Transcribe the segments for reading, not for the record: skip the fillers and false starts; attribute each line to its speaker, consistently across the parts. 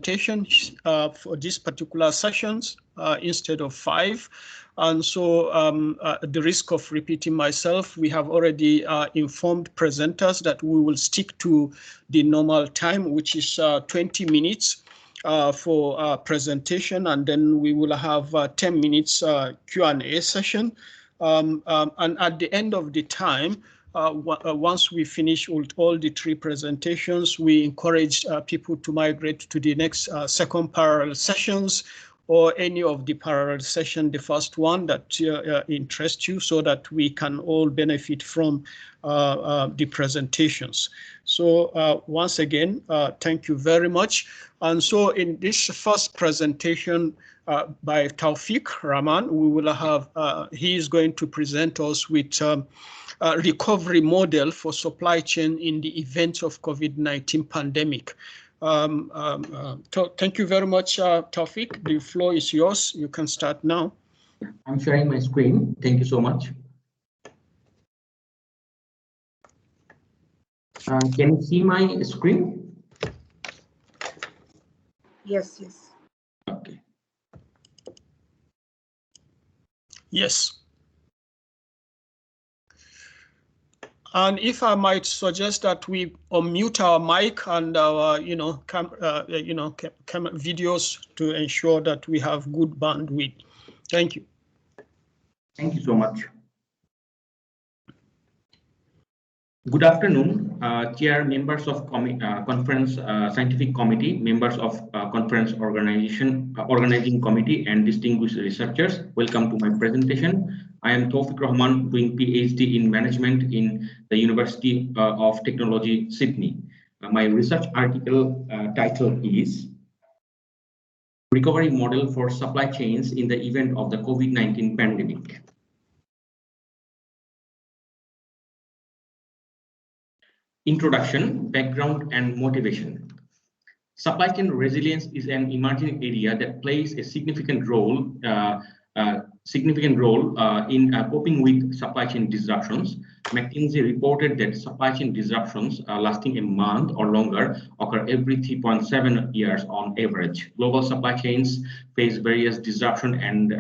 Speaker 1: presentations for these particular sessions instead of 5. And so at the risk of repeating myself, we have already informed presenters that we will stick to the normal time, which is 20 minutes for presentation, and then we will have 10 minutes Q&A session. And at the end of the time, once we finish all the 3 presentations, we encourage people to migrate to the next second parallel sessions, or any of the parallel session, the first one that interests you, so that we can all benefit from the presentations. So once again, thank you very much. And so in this first presentation by Taufik Rahman, we will have, he is going to present us with a recovery model for supply chain in the event of COVID-19 pandemic. Thank you very much, Taufik. The floor is yours. You can start now.
Speaker 2: I'm sharing my screen. Thank you so much. Can you see my screen?
Speaker 3: Yes, yes.
Speaker 2: Okay.
Speaker 1: Yes. And if I might suggest that we unmute our mic and our, videos to ensure that we have good bandwidth. Thank you.
Speaker 2: Thank you so much. Good afternoon, Chair, members of conference scientific committee, members of conference organizing committee, and distinguished researchers. Welcome to my presentation. I am Taufik Rahman, doing PhD in management in the University of Technology, Sydney. My research article title is Recovery Model for Supply Chains in the Event of the COVID-19 Pandemic. Introduction, background, and motivation. Supply chain resilience is an emerging area that plays a significant role in coping with supply chain disruptions. McKinsey reported that supply chain disruptions lasting a month or longer occur every 3.7 years on average. Global supply chains face various disruption and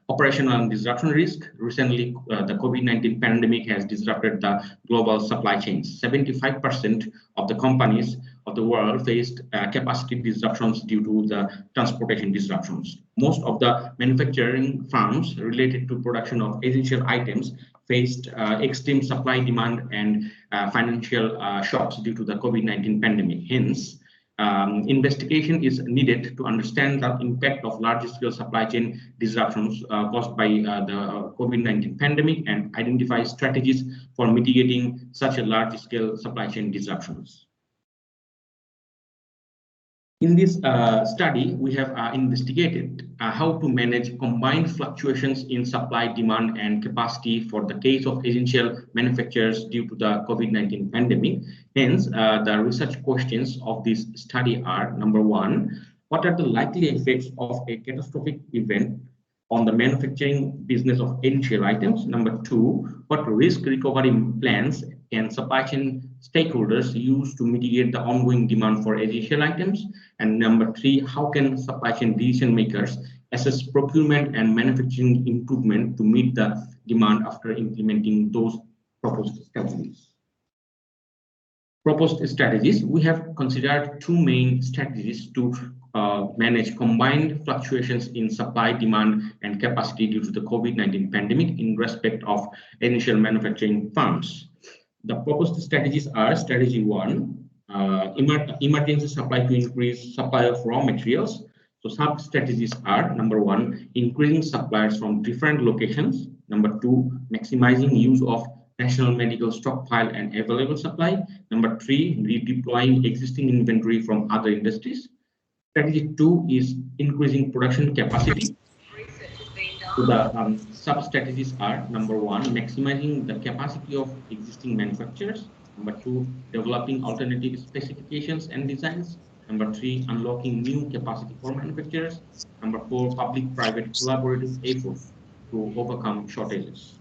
Speaker 2: operational disruption risk. Recently, the COVID-19 pandemic has disrupted the global supply chains. 75% of the companies of the world faced capacity disruptions due to the transportation disruptions. Most of the manufacturing firms related to production of essential items faced extreme supply demand and financial shocks due to the COVID-19 pandemic. Hence, investigation is needed to understand the impact of large-scale supply chain disruptions caused by the COVID-19 pandemic and identify strategies for mitigating such a large-scale supply chain disruptions. In this study, we have investigated how to manage combined fluctuations in supply, demand, and capacity for the case of essential manufacturers due to the COVID-19 pandemic. Hence, the research questions of this study are: number 1, what are the likely effects of a catastrophic event on the manufacturing business of essential items? Number 2, what risk recovery plans can supply chain stakeholders use to mitigate the ongoing demand for essential items? And number 3, how can supply chain decision makers assess procurement and manufacturing improvement to meet the demand after implementing those proposed strategies? We have considered 2 main strategies to manage combined fluctuations in supply, demand, and capacity due to the COVID-19 pandemic in respect of initial manufacturing firms. The proposed strategies are: strategy 1, emergency supply to increase supply of raw materials. So sub-strategies are: number 1, increasing suppliers from different locations. Number 2, maximizing use of national medical stockpile and available supply. Number 3, redeploying existing inventory from other industries. Strategy 2 is increasing production capacity. So the sub-strategies are: number 1, maximizing the capacity of existing manufacturers. Number 2, developing alternative specifications and designs. Number 3, unlocking new capacity for manufacturers. Number 4, public-private collaborative efforts to overcome shortages.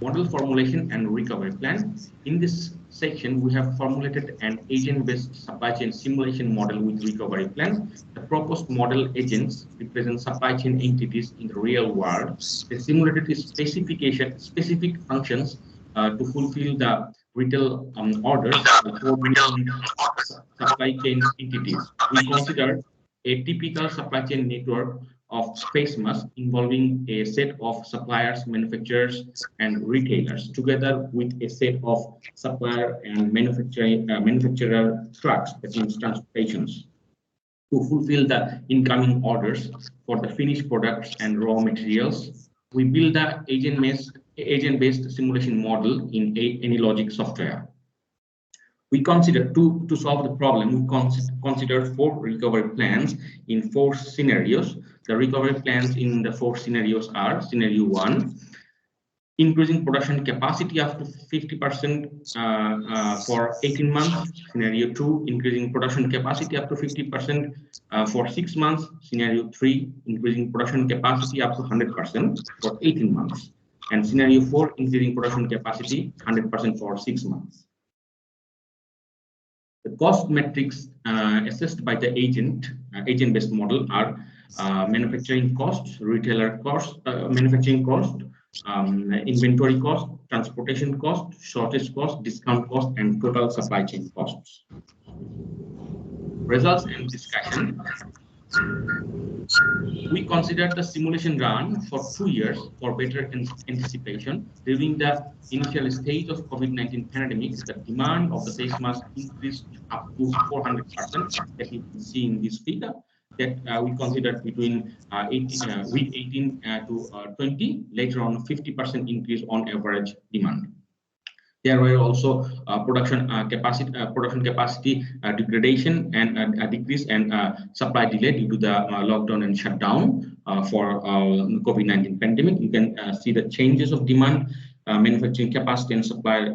Speaker 2: Model formulation and recovery plan. In this section, we have formulated an agent-based supply chain simulation model with recovery plan. The proposed model agents represent supply chain entities in the real world. The simulated specific functions to fulfill the retail orders for supply chain entities. We consider a typical supply chain network of face masks involving a set of suppliers, manufacturers, and retailers, together with a set of supplier and manufacturer trucks, that means transportations, to fulfill the incoming orders for the finished products and raw materials. We build the agent-based simulation model in AnyLogic software. We consider to solve the problem, we consider 4 recovery plans in 4 scenarios. The recovery plans in the 4 scenarios are: scenario 1, increasing production capacity up to 50% for 18 months. Scenario 2, increasing production capacity up to 50% for 6 months. Scenario 3, increasing production capacity up to 100% for 18 months. And scenario 4, increasing production capacity 100% for 6 months. The cost metrics assessed by the agent-based model are manufacturing costs, retailer cost, manufacturing cost, inventory cost, transportation cost, shortage cost, discount cost, and total supply chain costs. Results and discussion. We considered the simulation run for 2 years for better anticipation. During the initial stage of COVID-19 pandemic, the demand of the face mask increased up to 400%, that you can see in this figure, that we considered between week 18 to 20, later on 50% increase on average demand. There were also production capacity degradation and a decrease and supply delay due to the lockdown and shutdown for COVID-19 pandemic. You can see the changes of demand, manufacturing capacity, and supply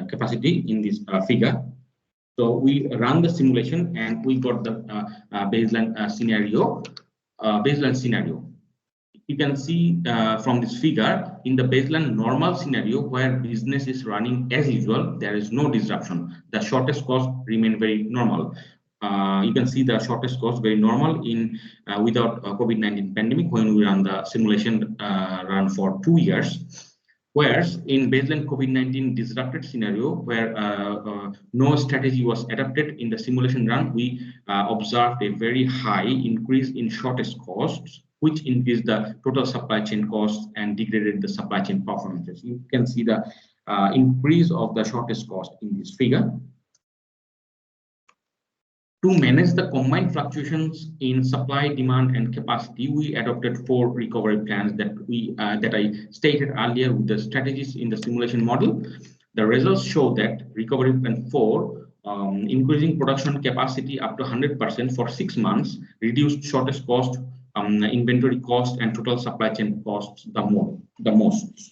Speaker 2: capacity in this figure. So we ran the simulation and we got the baseline scenario. You can see from this figure, in the baseline normal scenario where business is running as usual, there is no disruption. The shortest cost remain very normal. You can see the shortest cost very normal in without COVID-19 pandemic when we run the simulation run for 2 years. Whereas in baseline COVID-19 disrupted scenario where no strategy was adopted in the simulation run, we observed a very high increase in shortest costs, which increased the total supply chain costs and degraded the supply chain performances. You can see the increase of the shortest cost in this figure. To manage the combined fluctuations in supply, demand, and capacity, we adopted 4 recovery plans that I stated earlier with the strategies in the simulation model. The results show that recovery plan 4, increasing production capacity up to 100% for 6 months, reduced shortest cost, inventory cost, and total supply chain costs the most.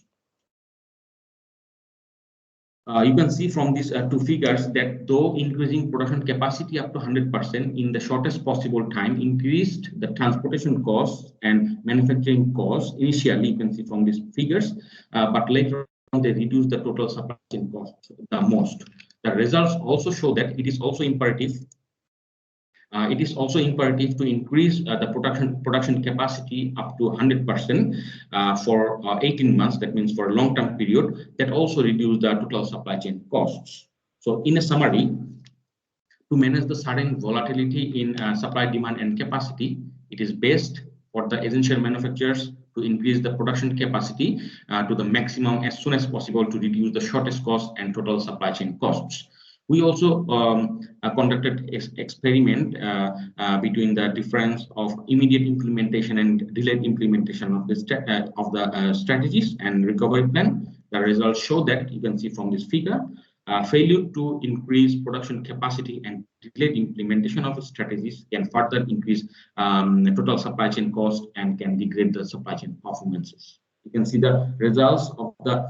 Speaker 2: You can see from these 2 figures that though increasing production capacity up to 100% in the shortest possible time increased the transportation costs and manufacturing costs. Initially, you can see from these figures, but later on they reduced the total supply chain costs the most. The results also show that it is also imperative to increase the production capacity up to 100% for 18 months. That means for a long-term period. That also reduce the total supply chain costs. So in a summary, to manage the sudden volatility in supply, demand, and capacity, it is best for the essential manufacturers to increase the production capacity to the maximum as soon as possible to reduce the shortest cost and total supply chain costs. We also conducted experiment between the difference of immediate implementation and delayed implementation of the strategies and recovery plan. The results show that you can see from this figure, failure to increase production capacity and delayed implementation of the strategies can further increase total supply chain cost and can degrade the supply chain performances. You can see the results of the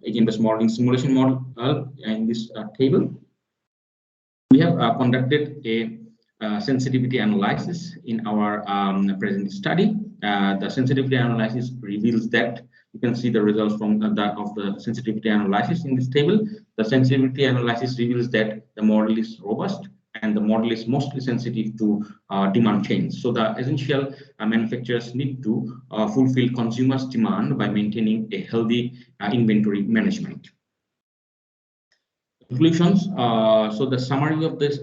Speaker 2: agent-based modeling simulation model in this table. We have conducted a sensitivity analysis in our present study. The sensitivity analysis reveals that You can see the results from the sensitivity analysis in this table. The sensitivity analysis reveals that the model is robust and the model is mostly sensitive to demand change. So the essential manufacturers need to fulfill consumers' demand by maintaining a healthy inventory management. Conclusions. So the summary of this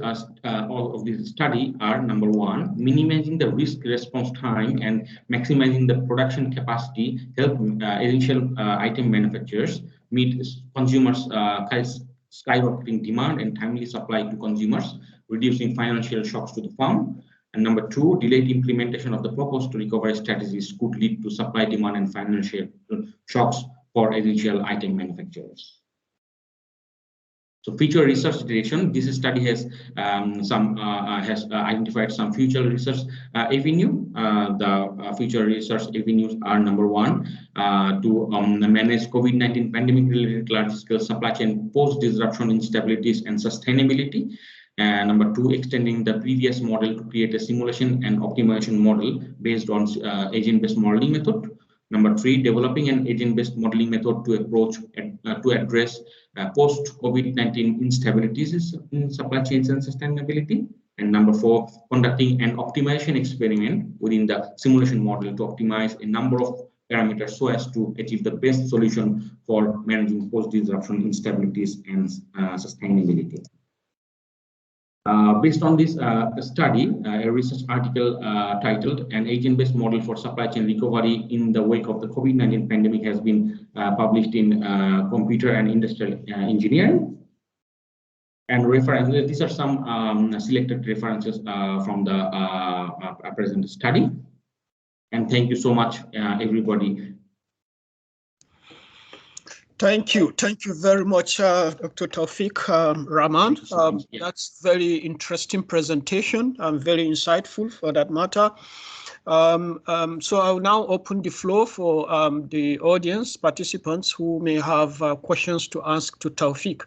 Speaker 2: study are: number one, minimizing the risk response time and maximizing the production capacity help essential item manufacturers meet consumers' skyrocketing demand and timely supply to consumers, reducing financial shocks to the firm. And number two, delayed implementation of the proposed recovery strategies could lead to supply, demand, and financial shocks for essential item manufacturers. So future research direction. This study has identified some future research avenue. The future research avenues are: number one, to manage COVID-19 pandemic-related large-scale supply chain post-disruption instabilities and sustainability. And number two, extending the previous model to create a simulation and optimization model based on agent-based modeling method. Number three, developing an agent-based modeling method to address post-COVID-19 instabilities in supply chains and sustainability. And number four, conducting an optimization experiment within the simulation model to optimize a number of parameters so as to achieve the best solution for managing post-disruption instabilities and sustainability. Based on this study, a research article titled "An Agent-Based Model for Supply Chain Recovery in the Wake of the COVID-19 Pandemic" has been published in Computer and Industrial Engineering. And references, these are some selected references from the present study. And thank you so much, everybody.
Speaker 1: Thank you very much, Dr. Tawfiq Rahman. That's very interesting presentation and very insightful for that matter. So I'll now open the floor for the audience participants who may have questions to ask to Tawfiq.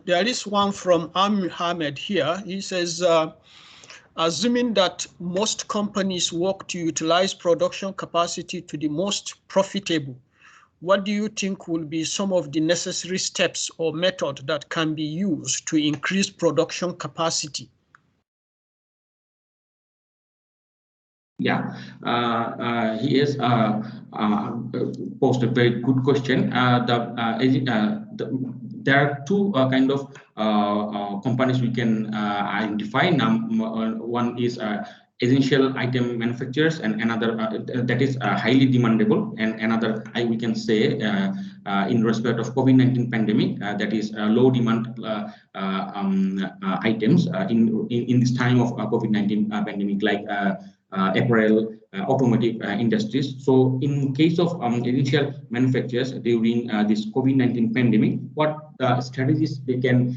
Speaker 1: There is one from Ahmed here. He says, assuming that most companies work to utilize production capacity to the most profitable, what do you think will be some of the necessary steps or method that can be used to increase production capacity?
Speaker 2: Yeah, he has posed a very good question. There are two kind of companies we can identify. One is essential item manufacturers, and another that is highly demandable, and another we can say in respect of COVID-19 pandemic that is low demand items in this time of COVID-19 pandemic, like apparel, automotive industries. So in case of essential manufacturers during this COVID-19 pandemic, what strategies they can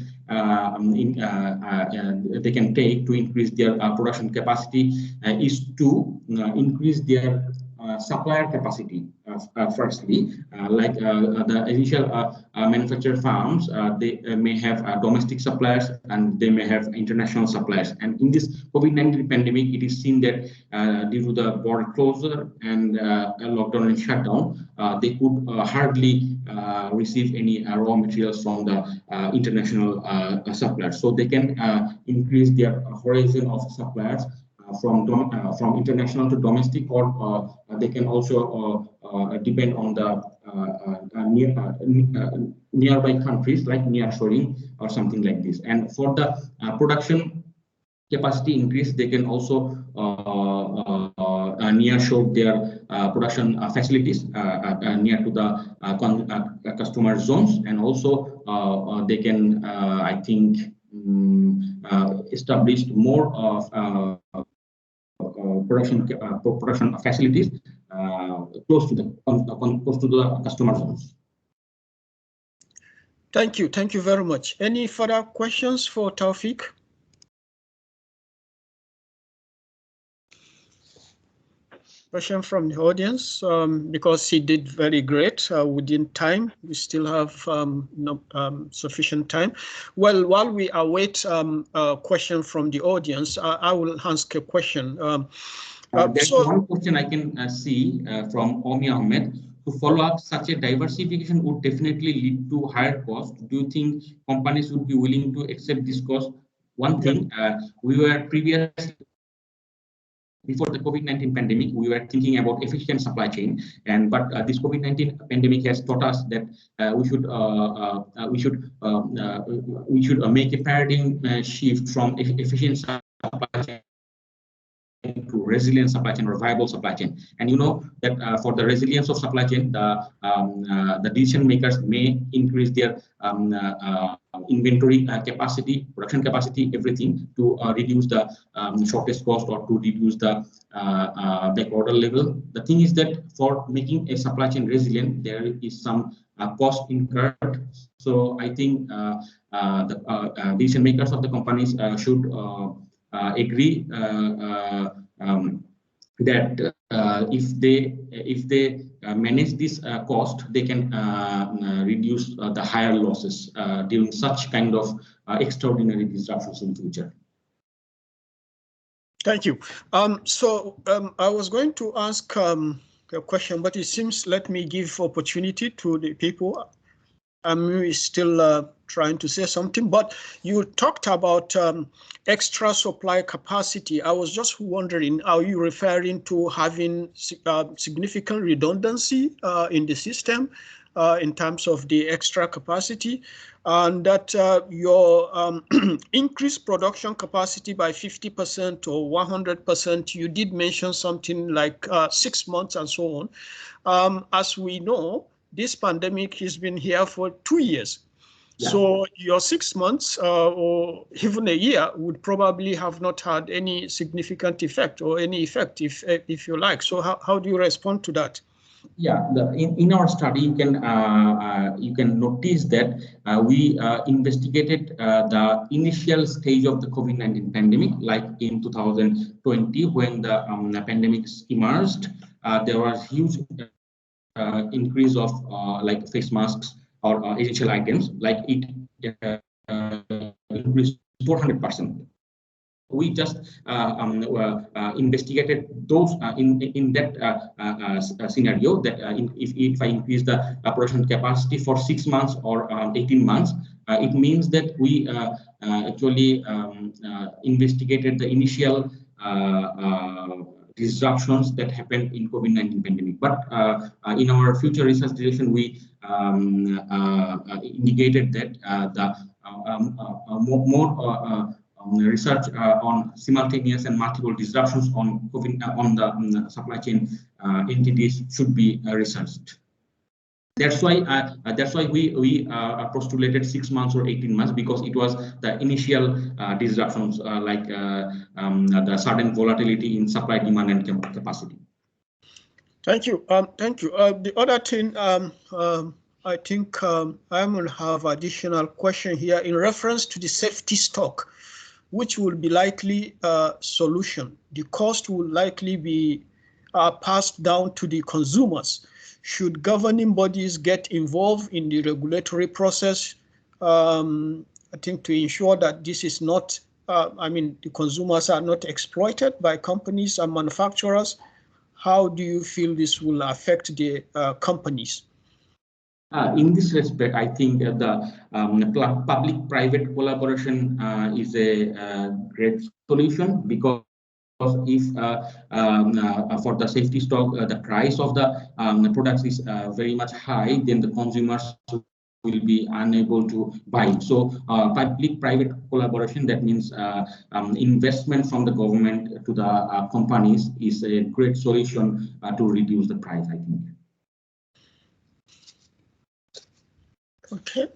Speaker 2: take to increase their production capacity is to increase their supplier capacity. Firstly, like the initial manufacturer farms, they may have domestic suppliers and they may have international suppliers. And in this COVID-19 pandemic, it is seen that due to the border closure and lockdown and shutdown, they could hardly receive any raw materials from the international suppliers. So they can increase their horizon of suppliers from international to domestic, or they can also depend on the nearby countries like nearshoring or something like this. And for the production capacity increase, they can also nearshore their production facilities near to the customer zones, and also they can, I think, establish more of production facilities close to the customer zones.
Speaker 1: Thank you very much. Any further questions for Tawfiq? Question from the audience, because he did very great within time. We still have sufficient time. Well, while we await a question from the audience, I will ask a question.
Speaker 2: There's one question I can see from Omi Ahmed. To follow up, such a diversification would definitely lead to higher cost. Do you think companies would be willing to accept this cost? One thing, we were previously, before the COVID-19 pandemic, we were thinking about efficient supply chain, but this COVID-19 pandemic has taught us that we should make a paradigm shift from efficient supply chain to resilient supply chain or viable supply chain. And you know that for the resilience of supply chain, the decision makers may increase their inventory capacity, production capacity, everything to reduce the shortage cost or to reduce the back order level. The thing is that for making a supply chain resilient, there is some cost incurred. So I think the decision makers of the companies should agree that if they manage this cost, they can reduce the higher losses during such kind of extraordinary disruptions in future.
Speaker 1: Thank you. I was going to ask a question, but it seems let me give opportunity to the people. Amu is still trying to say something, but you talked about extra supply capacity. I was just wondering, are you referring to having significant redundancy in the system in terms of the extra capacity, and that your increased production capacity by 50% or 100%, you did mention something like 6 months and so on. As we know, this pandemic has been here for 2 years. Yeah. So your 6 months or even a year would probably have not had any significant effect or any effect, if you like. So how do you respond to that?
Speaker 2: Yeah, in our study, you can notice that we investigated the initial stage of the COVID-19 pandemic, like in 2020 when the pandemic emerged. There was huge increase of like face masks or essential items, like it increased 400%. We just investigated those in that scenario that if I increase the production capacity for 6 months or 18 months, it means that we actually investigated the initial disruptions that happened in COVID-19 pandemic. But in our future research direction, we indicated that the more research on simultaneous and multiple disruptions on COVID, on the supply chain entities should be researched. That's why we postulated 6 months or 18 months, because it was the initial disruptions like the sudden volatility in supply, demand, and capacity.
Speaker 1: Thank you. Thank you. The other thing, I think I will have additional question here in reference to the safety stock, which will be likely a solution. The cost will likely be passed down to the consumers. Should governing bodies get involved in the regulatory process, I think, to ensure that this is not, the consumers are not exploited by companies and manufacturers? How do you feel this will affect the companies?
Speaker 2: In this respect, I think the public-private collaboration is a great solution, because if for the safety stock, the price of the products is very much high, then the consumers will be unable to buy. So public-private collaboration, that means investment from the government to the companies, is a great solution to reduce the price, I think.
Speaker 1: Okay,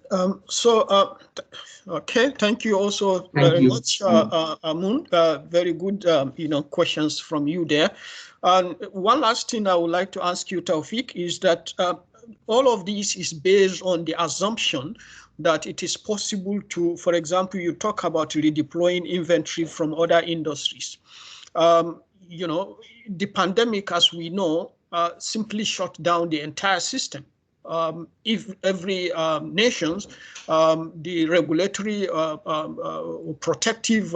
Speaker 1: okay, thank you also very much, Amun. Very good, questions from you there. And one last thing I would like to ask you, Taufik, is that all of this is based on the assumption that it is possible to, for example, you talk about redeploying inventory from other industries. you know, the pandemic, as we know, simply shut down the entire system. If every nations, the regulatory protective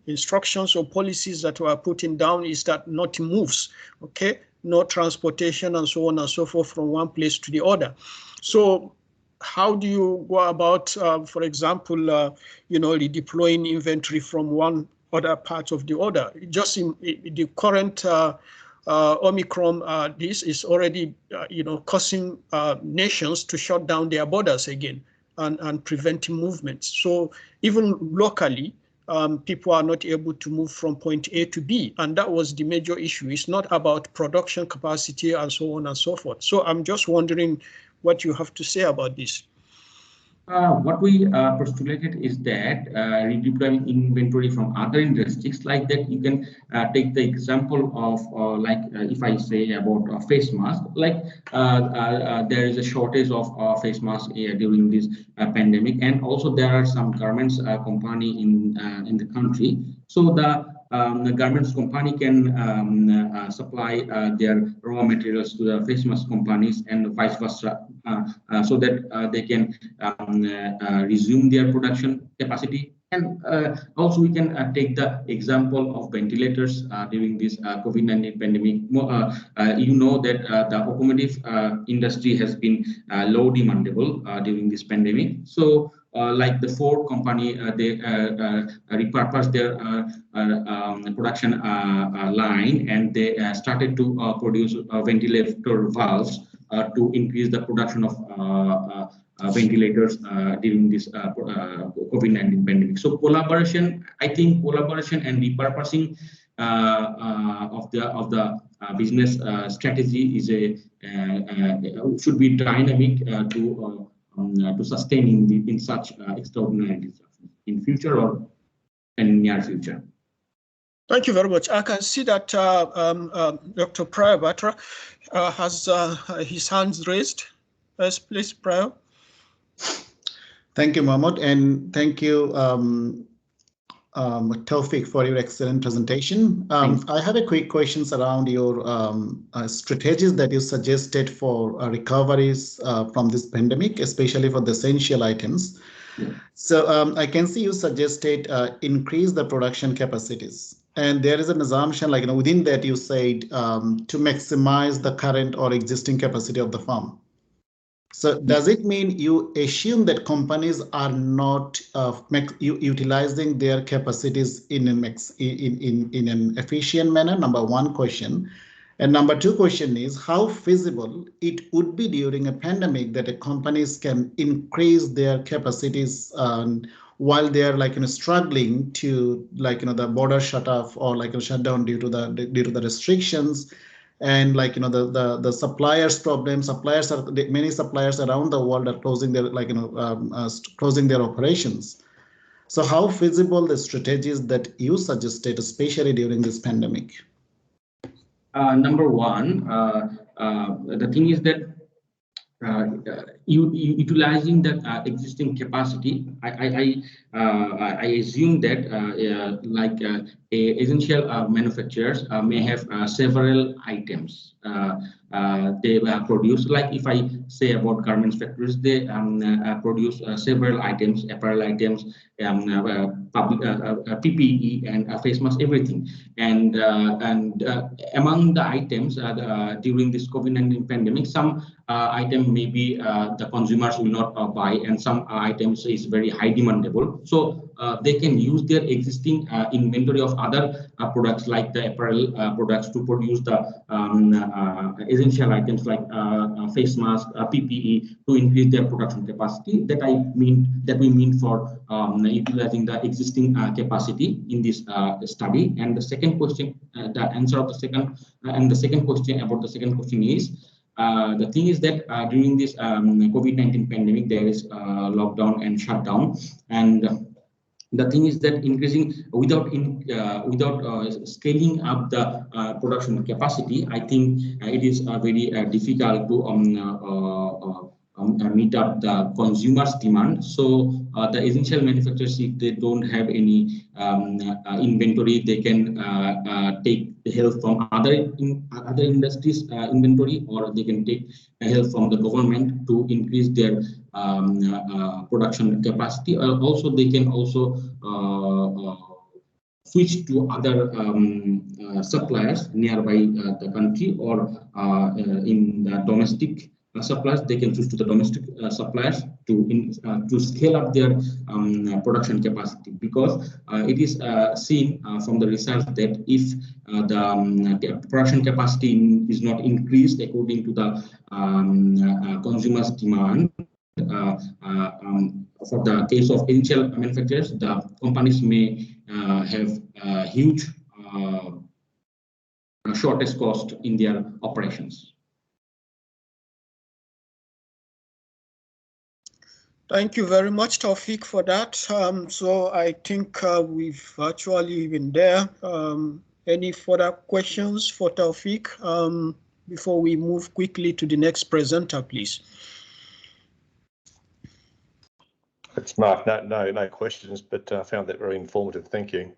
Speaker 1: instructions or policies that were putting down is that nothing moves, okay? No transportation and so on and so forth from one place to the other. So how do you go about, for example, you know, redeploying inventory from one other part of the other? Just in the current Omicron, this is already, you know, causing nations to shut down their borders again and preventing movements. So even locally, people are not able to move from point A to B, and that was the major issue. It's not about production capacity and so on and so forth. So I'm just wondering what you have to say about this.
Speaker 2: What we postulated is that redeploying inventory from other industries, like that you can take the example of if I say about face mask, like there is a shortage of face masks during this pandemic, and also there are some garments company in the country. So the garments company can supply their raw materials to the face mask companies and vice versa, so that they can resume their production capacity. And also we can take the example of ventilators during this COVID-19 pandemic. You know that the automotive industry has been low demandable during this pandemic. So like the Ford company, they repurposed their production line, and they started to produce ventilator valves to increase the production of ventilators during this COVID-19 pandemic. So collaboration, I think collaboration and repurposing of the business strategy is should be dynamic to sustain in such extraordinary disruptions in future or in near future.
Speaker 1: Thank you very much. I can see that Dr. Pryor Batra has his hands raised. Yes, please, Pryor.
Speaker 3: Thank you, Mahmoud, and thank you, Taufik, for your excellent presentation. I have a quick questions around your strategies that you suggested for recoveries from this pandemic, especially for the essential items. Yeah. So I can see you suggested increase the production capacities. And there is an assumption, like, you know, within that you said to maximize the current or existing capacity of the farm. So does it mean you assume that companies are not utilizing their capacities in an efficient manner? Number one question. And number two question is, how feasible it would be during a pandemic that companies can increase their capacities while they're, like, you know, struggling to, like, you know, the border shut off or, like, a shutdown due to the restrictions, and, like, you know, the suppliers problems. Many suppliers around the world are closing their, like, you know, closing their operations. So how feasible the strategies that you suggested, especially during this pandemic?
Speaker 2: Number one, the thing is that utilizing the existing capacity, I assume that essential manufacturers may have several items they produce. Like if I say about garments factories, they produce several items, apparel items, PPE and face mask, everything. And among the items during this COVID-19 pandemic, some item maybe the consumers will not buy, and some items is very high demandable. So they can use their existing inventory of other products like the apparel products to produce the essential items like face mask, PPE, to increase their production capacity. That we mean for utilizing the existing capacity in this study. And the second question, the answer of the second, and the second question about the second question is, the thing is that during this COVID-19 pandemic, there is lockdown and shutdown, and the thing is that increasing without scaling up the production capacity, I think it is very difficult to meet up the consumers' demand. So the essential manufacturers, if they don't have any inventory, they can take help from other industries inventory, or they can take help from the government to increase their production capacity. Also, they can also switch to other suppliers nearby the country, or in the domestic suppliers. They can choose to the domestic suppliers to scale up their production capacity, because it is seen from the research that if the production capacity is not increased according to the consumers' demand, for the case of essential manufacturers, the companies may have huge shortage cost in their operations.
Speaker 1: Thank you very much, Taufik, for that. So I think we've virtually been there. Any further questions for Taufik before we move quickly to the next presenter, please?
Speaker 4: It's Mark. No questions, but I found that very informative. Thank you.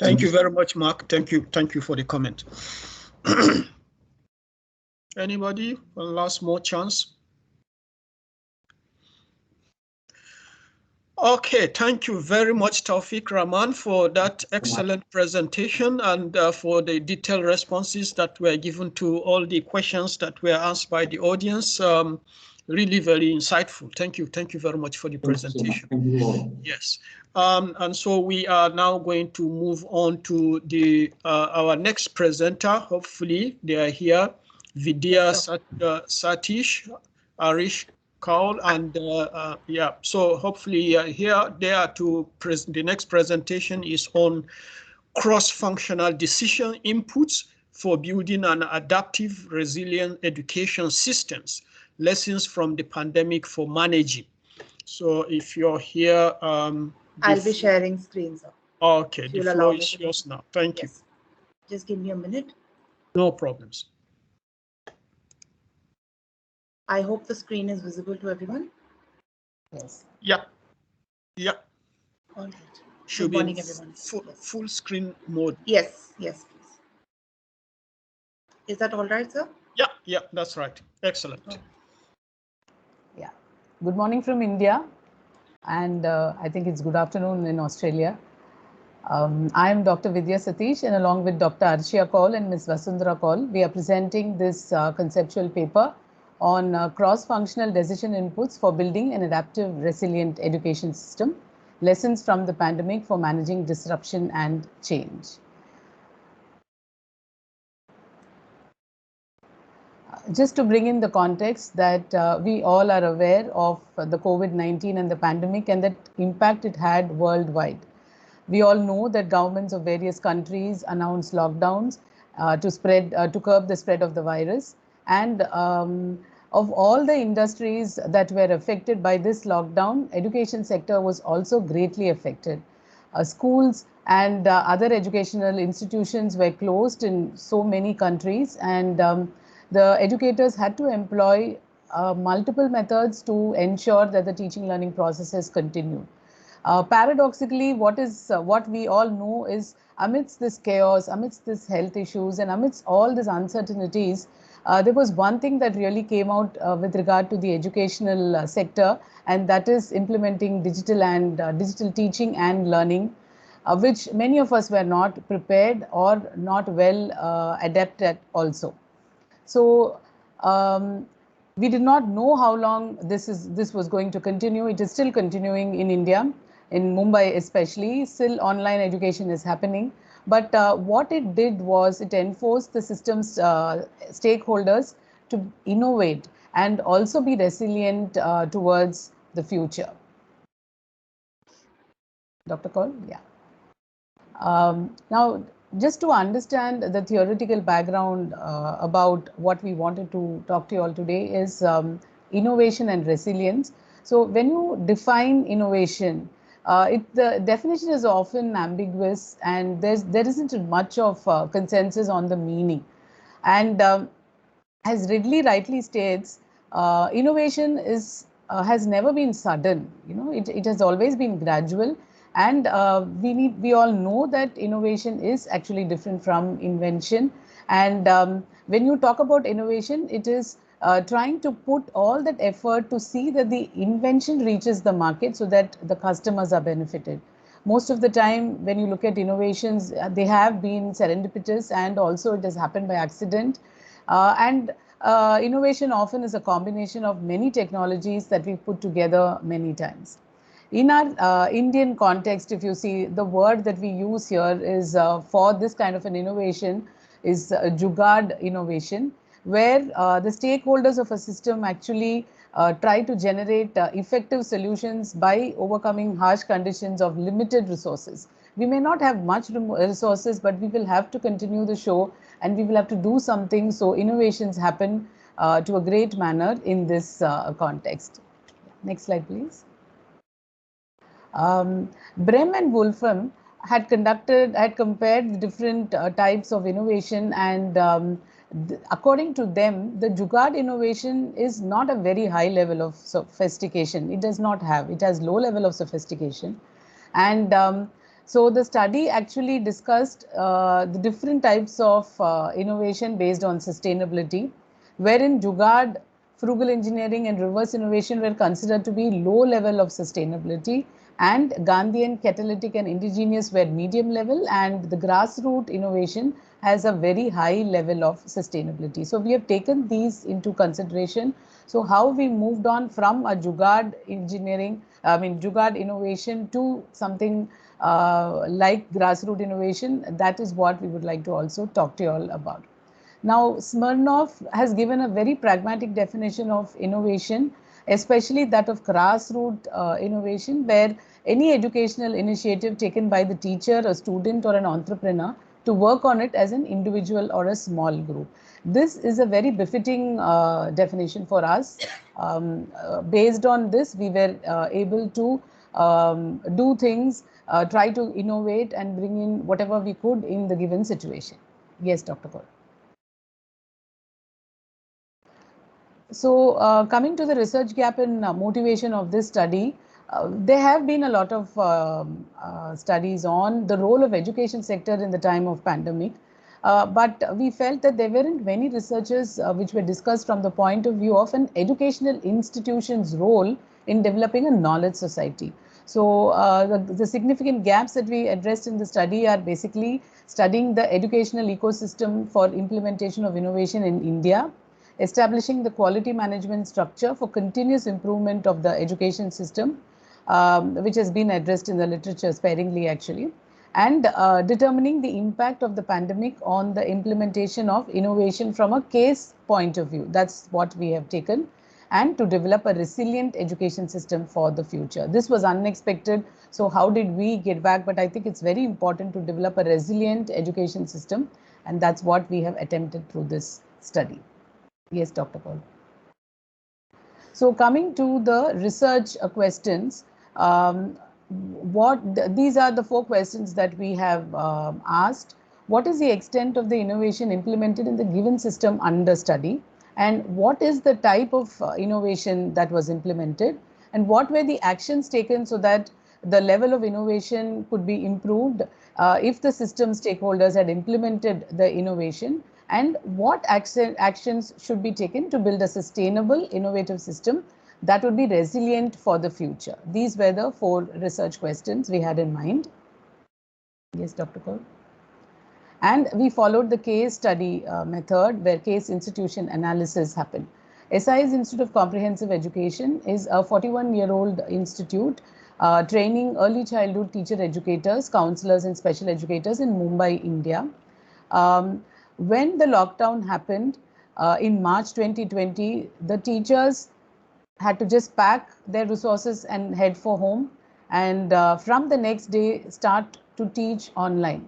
Speaker 1: Thank you very much, Mark. Thank you for the comment. Anybody? One last more chance. Okay, thank you very much, Taufik Rahman, for that excellent presentation and for the detailed responses that were given to all the questions that were asked by the audience. Really very insightful. Thank you very much for the presentation.
Speaker 2: Thank you all.
Speaker 1: Yes, and so we are now going to move on to the our next presenter. Hopefully they are here. Vidya Satish, Arish Kaul, and yeah, so hopefully here they are to present. The next presentation is on cross-functional decision inputs for building an adaptive, resilient education systems, lessons from the pandemic for managing. So if you're here,
Speaker 5: I'll be sharing screens.
Speaker 1: Okay, the floor is yours now. Thank you.
Speaker 5: Just give me a minute.
Speaker 1: No problems.
Speaker 5: I hope the screen is visible to everyone. Yes.
Speaker 1: Yeah.
Speaker 5: All right.
Speaker 1: Should
Speaker 5: Good
Speaker 1: be
Speaker 5: morning, everyone.
Speaker 1: Full screen mode.
Speaker 5: Yes, please. Is that all right, sir?
Speaker 1: Yeah, that's right. Excellent.
Speaker 5: Okay.
Speaker 6: Yeah. Good morning from India, and I think it's good afternoon in Australia. I am Dr. Vidya Satish, and along with Dr. Arshia Kaul and Ms. Vasundhara Kaul, we are presenting this conceptual paper on cross-functional decision inputs for building an adaptive, resilient education system, lessons from the pandemic for managing disruption and change. Just to bring in the context that we all are aware of the COVID-19 and the pandemic and that impact it had worldwide. We all know that governments of various countries announced lockdowns to curb the spread of the virus, and of all the industries that were affected by this lockdown, education sector was also greatly affected. Schools and other educational institutions were closed in so many countries, and the educators had to employ multiple methods to ensure that the teaching learning processes continue. Paradoxically, what we all know is amidst this chaos, amidst this health issues, and amidst all these uncertainties, there was one thing that really came out with regard to the educational sector, and that is implementing digital teaching and learning, which many of us were not prepared or not well adept at also. So we did not know how long this was going to continue. It is still continuing in India, in Mumbai especially. Still online education is happening. But what it did was it enforced the system's stakeholders to innovate and also be resilient towards the future. Dr. Kaul? Yeah. Now, just to understand the theoretical background about what we wanted to talk to you all today is innovation and resilience. So when you define innovation, the definition is often ambiguous, and there isn't much of consensus on the meaning. And as Ridley rightly states, innovation has never been sudden. You know, it has always been gradual, and we all know that innovation is actually different from invention. And when you talk about innovation, it is trying to put all that effort to see that the invention reaches the market so that the customers are benefited. Most of the time, when you look at innovations, they have been serendipitous, and also it has happened by accident. And innovation often is a combination of many technologies that we put together many times. In our Indian context, if you see, the word that we use here is for this kind of an innovation is Jugaad innovation, where the stakeholders of a system actually try to generate effective solutions by overcoming harsh conditions of limited resources. We may not have much resources, but we will have to continue the show, and we will have to do something so innovations happen to a great manner in this context. Next slide, please. Brehm and Wolfram had compared the different types of innovation, and according to them, the Jugaad innovation is not a very high level of sophistication. It does not have, it has low level of sophistication. And so the study actually discussed the different types of innovation based on sustainability, wherein Jugaad, frugal engineering and reverse innovation were considered to be low level of sustainability, and Gandhian, catalytic and indigenous were medium level, and the grassroots innovation has a very high level of sustainability. So we have taken these into consideration. So how we moved on from a Jugaad engineering, Jugaad innovation to something like grassroots innovation, that is what we would like to also talk to you all about. Now, Smirnov has given a very pragmatic definition of innovation, especially that of grassroots innovation, where any educational initiative taken by the teacher, a student, or an entrepreneur to work on it as an individual or a small group. This is a very befitting definition for us. Based on this, we were able to do things, try to innovate and bring in whatever we could in the given situation. Yes, Dr. Kaur. So coming to the research gap and motivation of this study, there have been a lot of studies on the role of education sector in the time of pandemic. But we felt that there weren't many researches which were discussed from the point of view of an educational institution's role in developing a knowledge society. So the significant gaps that we addressed in the study are basically studying the educational ecosystem for implementation of innovation in India, establishing the quality management structure for continuous improvement of the education system, which has been addressed in the literature sparingly actually, and determining the impact of the pandemic on the implementation of innovation from a case point of view. That's what we have taken, and to develop a resilient education system for the future. This was unexpected. So how did we get back? But I think it's very important to develop a resilient education system, and that's what we have attempted through this study. Yes, Dr. Paul. So coming to the research questions, these are the 4 questions that we have asked. What is the extent of the innovation implemented in the given system under study? And what is the type of innovation that was implemented? And what were the actions taken so that the level of innovation could be improved if the system stakeholders had implemented the innovation? And what actions should be taken to build a sustainable, innovative system that would be resilient for the future? These were the 4 research questions we had in mind. Yes, Dr. Kaur. And we followed the case study method, where case institution analysis happened. SIS Institute of Comprehensive Education is a 41-year-old institute training early childhood teacher educators, counselors and special educators in Mumbai, India. When the lockdown happened in March 2020, the teachers had to just pack their resources and head for home, and from the next day start to teach online.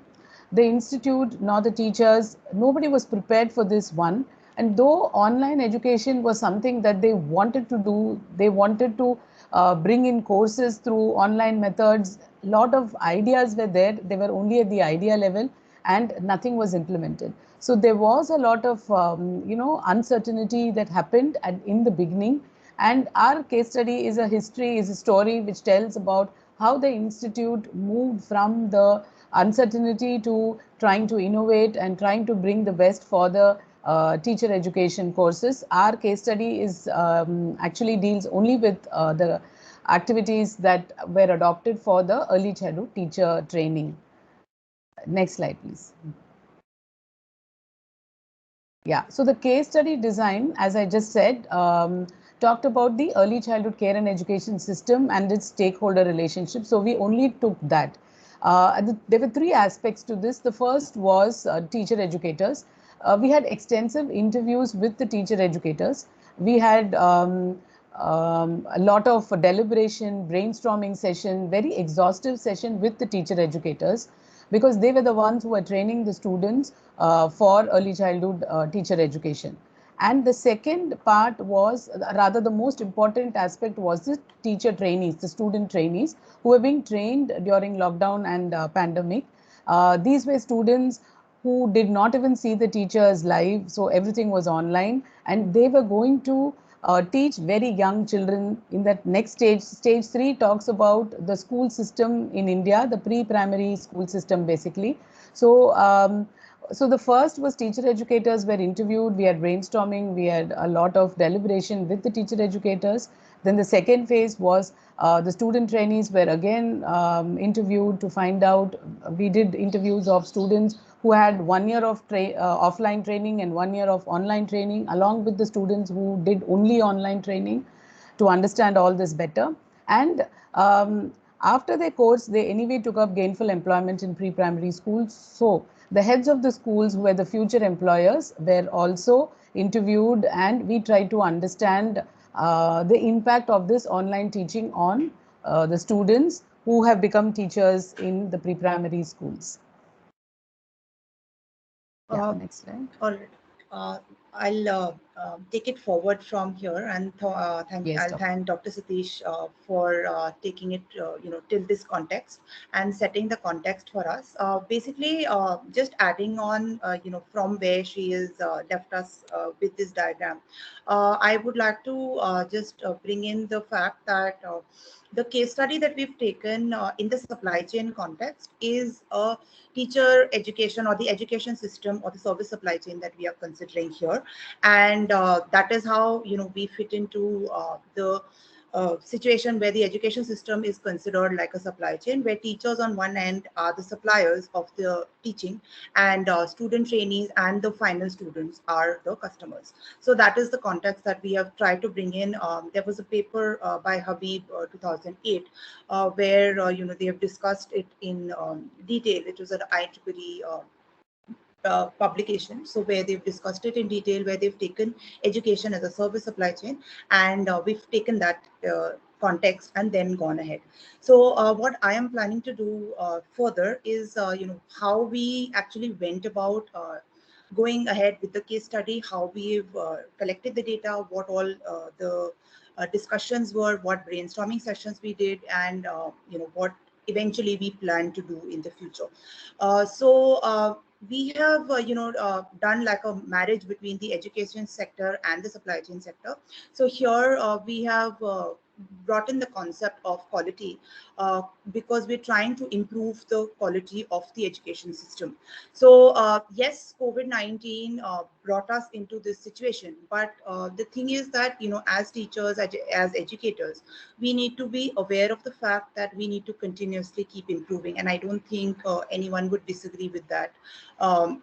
Speaker 6: The institute, nor the teachers, nobody was prepared for this one. And though online education was something that they wanted to do, they wanted to bring in courses through online methods, a lot of ideas were there. They were only at the idea level. and nothing was implemented. So there was a lot of uncertainty that happened in the beginning. And our case study is a story which tells about how the institute moved from the uncertainty to trying to innovate and trying to bring the best for the teacher education courses. Our case study is actually deals only with the activities that were adopted for the early childhood teacher training. Next slide, please. Yeah, so the case study design, as I just said, talked about the early childhood care and education system and its stakeholder relationship. So we only took that. There were three aspects to this. The first was teacher educators. We had extensive interviews with the teacher educators. We had a lot of deliberation, brainstorming session, very exhaustive session with the teacher educators, because they were the ones who were training the students for early childhood teacher education. And the second part was, rather the most important aspect was the teacher trainees, the student trainees who were being trained during lockdown and pandemic. These were students who did not even see the teachers live, so everything was online, and they were going to teach very young children in that next stage. Stage 3 talks about the school system in India, the pre-primary school system basically. So the first was teacher educators were interviewed, we had brainstorming, we had a lot of deliberation with the teacher educators. Then the second phase was the student trainees were again interviewed to find out. We did interviews of students who had 1 year of offline training and 1 year of online training, along with the students who did only online training, to understand all this better. And after their course, they anyway took up gainful employment in pre-primary schools. So the heads of the schools, who were the future employers, were also interviewed, and we tried to understand the impact of this online teaching on the students who have become teachers in the pre-primary schools. Yeah, next slide.
Speaker 5: All right. I'll take it forward from here, and I'll thank Dr. Satish for taking it, till this context and setting the context for us. Basically, just adding on, from where she is left us with this diagram, I would like to just bring in the fact that the case study that we've taken in the supply chain context is a teacher education, or the education system, or the service supply chain that we are considering here. And that is how we fit into the situation where the education system is considered like a supply chain, where teachers on one end are the suppliers of the teaching, and student trainees and the final students are the customers. So that is the context that we have tried to bring in. There was a paper by Habib 2008 where they have discussed it in detail. It was an IEEE publication, so where they've discussed it in detail, where they've taken education as a service supply chain, and we've taken that context and then gone ahead. So what I am planning to do further is how we actually went about going ahead with the case study, how we've collected the data, what all the discussions were, what brainstorming sessions we did, and what eventually we plan to do in the future. We have done like a marriage between the education sector and the supply chain sector. So here we have brought in the concept of quality, because we're trying to improve the quality of the education system. So yes, COVID-19 brought us into this situation, but the thing is that as teachers, as educators, we need to be aware of the fact that we need to continuously keep improving, and I don't think anyone would disagree with that, on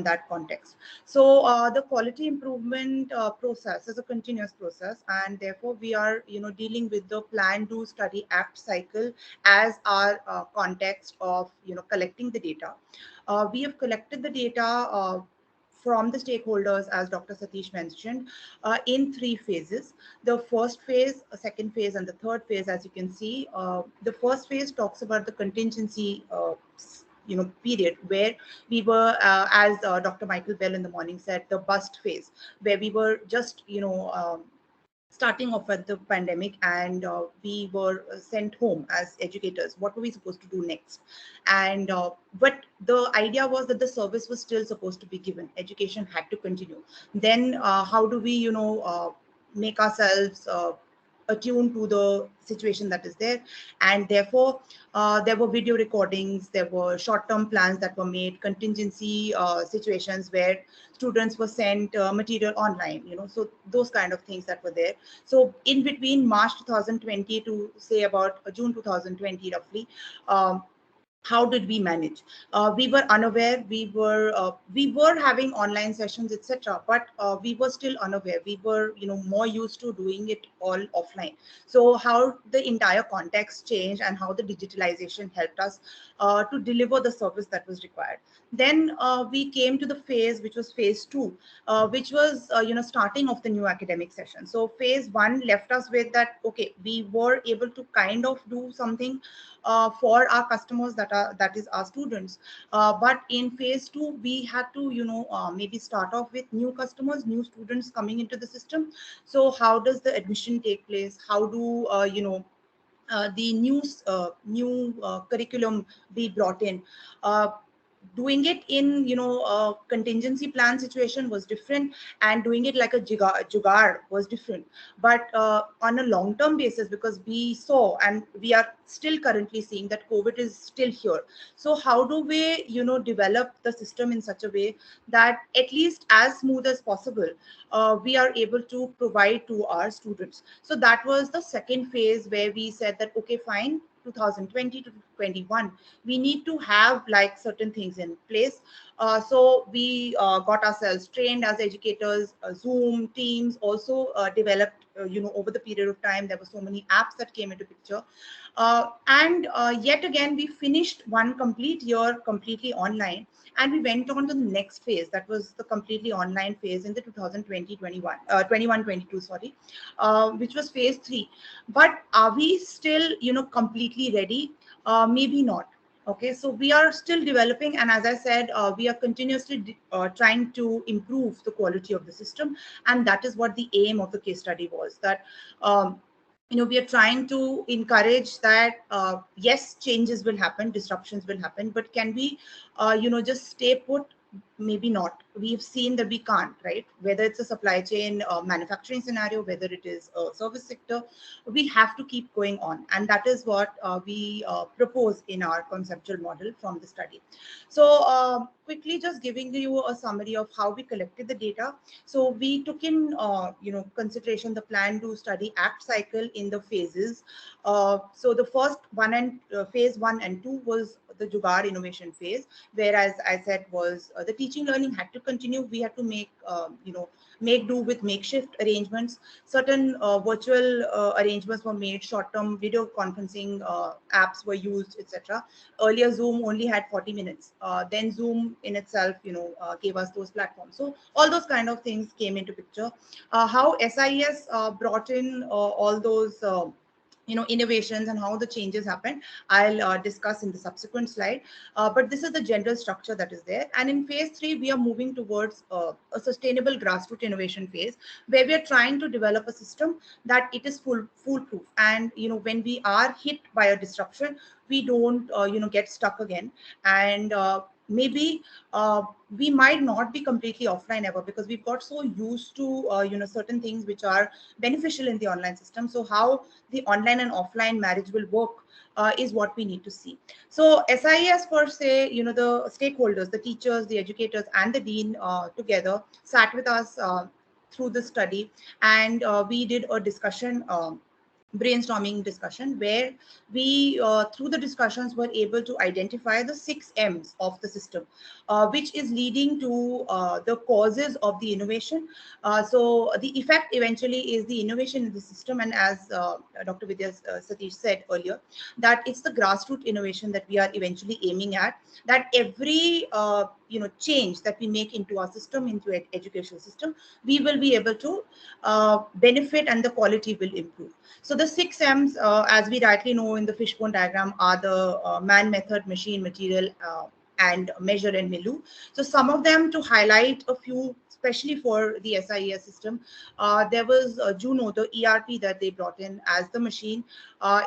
Speaker 5: that context. So the quality improvement process is a continuous process, and therefore we are dealing with the plan, do, study, act cycle as our context of collecting the data. We have collected the data from the stakeholders, as Dr. Satish mentioned, in 3 phases. The first phase, second phase, and the third phase. As you can see, the first phase talks about the contingency period, where we were, as Dr. Michael Bell in the morning said, the bust phase, where we were just starting off with the pandemic, and we were sent home as educators. What were we supposed to do next? And but the idea was that the service was still supposed to be given. Education had to continue. Then how do we, make ourselves attuned to the situation that is there? And therefore there were video recordings, there were short-term plans that were made, contingency situations where students were sent material online, so those kind of things that were there. So in between March 2020 to say about June 2020 roughly, how did we manage? We were unaware. We were having online sessions, etc. But we were still unaware. We were, more used to doing it all offline. So how the entire context changed and how the digitalization helped us to deliver the service that was required. Then we came to the phase which was phase 2, which was starting of the new academic session. So phase 1 left us with that. Okay, we were able to kind of do something for our customers, that is our students, but in phase 2 we had to maybe start off with new customers, new students coming into the system. So how does the admission take place? How do the new curriculum be brought in? Doing it in a contingency plan situation was different, and doing it like a jugaad was different. But on a long-term basis, because we saw and we are still currently seeing that COVID is still here, so how do we develop the system in such a way that at least as smooth as possible we are able to provide to our students? So that was the second phase where we said that okay, fine, 2020 to 21 we need to have like certain things in place. So we got ourselves trained as educators. Zoom, Teams also developed over the period of time. There were so many apps that came into picture, and yet again we finished one complete year completely online, and we went on to the next phase, that was the completely online phase in the 21-22, sorry, which was phase 3. But are we still completely ready? Maybe not. Okay, so we are still developing, and as I said, we are continuously trying to improve the quality of the system, and that is what the aim of the case study was. That we are trying to encourage that yes, changes will happen, disruptions will happen, but can we just stay put? Maybe not. We've seen that we can't, right? Whether it's a supply chain manufacturing scenario, whether it is a service sector, we have to keep going on, and that is what we propose in our conceptual model from the study. So quickly just giving you a summary of how we collected the data. So we took in consideration the plan, do, study, act cycle in the phases. So the first one and phase 1 and 2 was the Jugaad innovation phase, whereas I said was the teaching learning had to continue. We had to make make do with makeshift arrangements. Certain virtual arrangements were made, short-term video conferencing apps were used, etc. Earlier Zoom only had 40 minutes. Then Zoom in itself gave us those platforms. So all those kind of things came into picture. How SIS brought in all those innovations and how the changes happen, I'll discuss in the subsequent slide. But this is the general structure that is there. And in phase 3, we are moving towards a sustainable grassroots innovation phase, where we are trying to develop a system that it is foolproof. And when we are hit by a disruption, we don't get stuck again. And maybe we might not be completely offline ever, because we've got so used to certain things which are beneficial in the online system. So how the online and offline marriage will work is what we need to see. So SIS per se, the stakeholders, the teachers, the educators, and the dean together sat with us through the study, and we did a discussion, brainstorming discussion, where we through the discussions were able to identify the 6 M's of the system, which is leading to the causes of the innovation. So the effect eventually is the innovation in the system, and as Dr. Vidya Satish said earlier, that it's the grassroots innovation that we are eventually aiming at, that every change that we make into our system, into an educational system, we will be able to benefit, and the quality will improve. So the 6 M's, as we rightly know in the fishbone diagram, are the man, method, machine, material, and measure and milieu. So some of them, to highlight a few especially for the SIES system. There was Juno, the ERP that they brought in as the machine.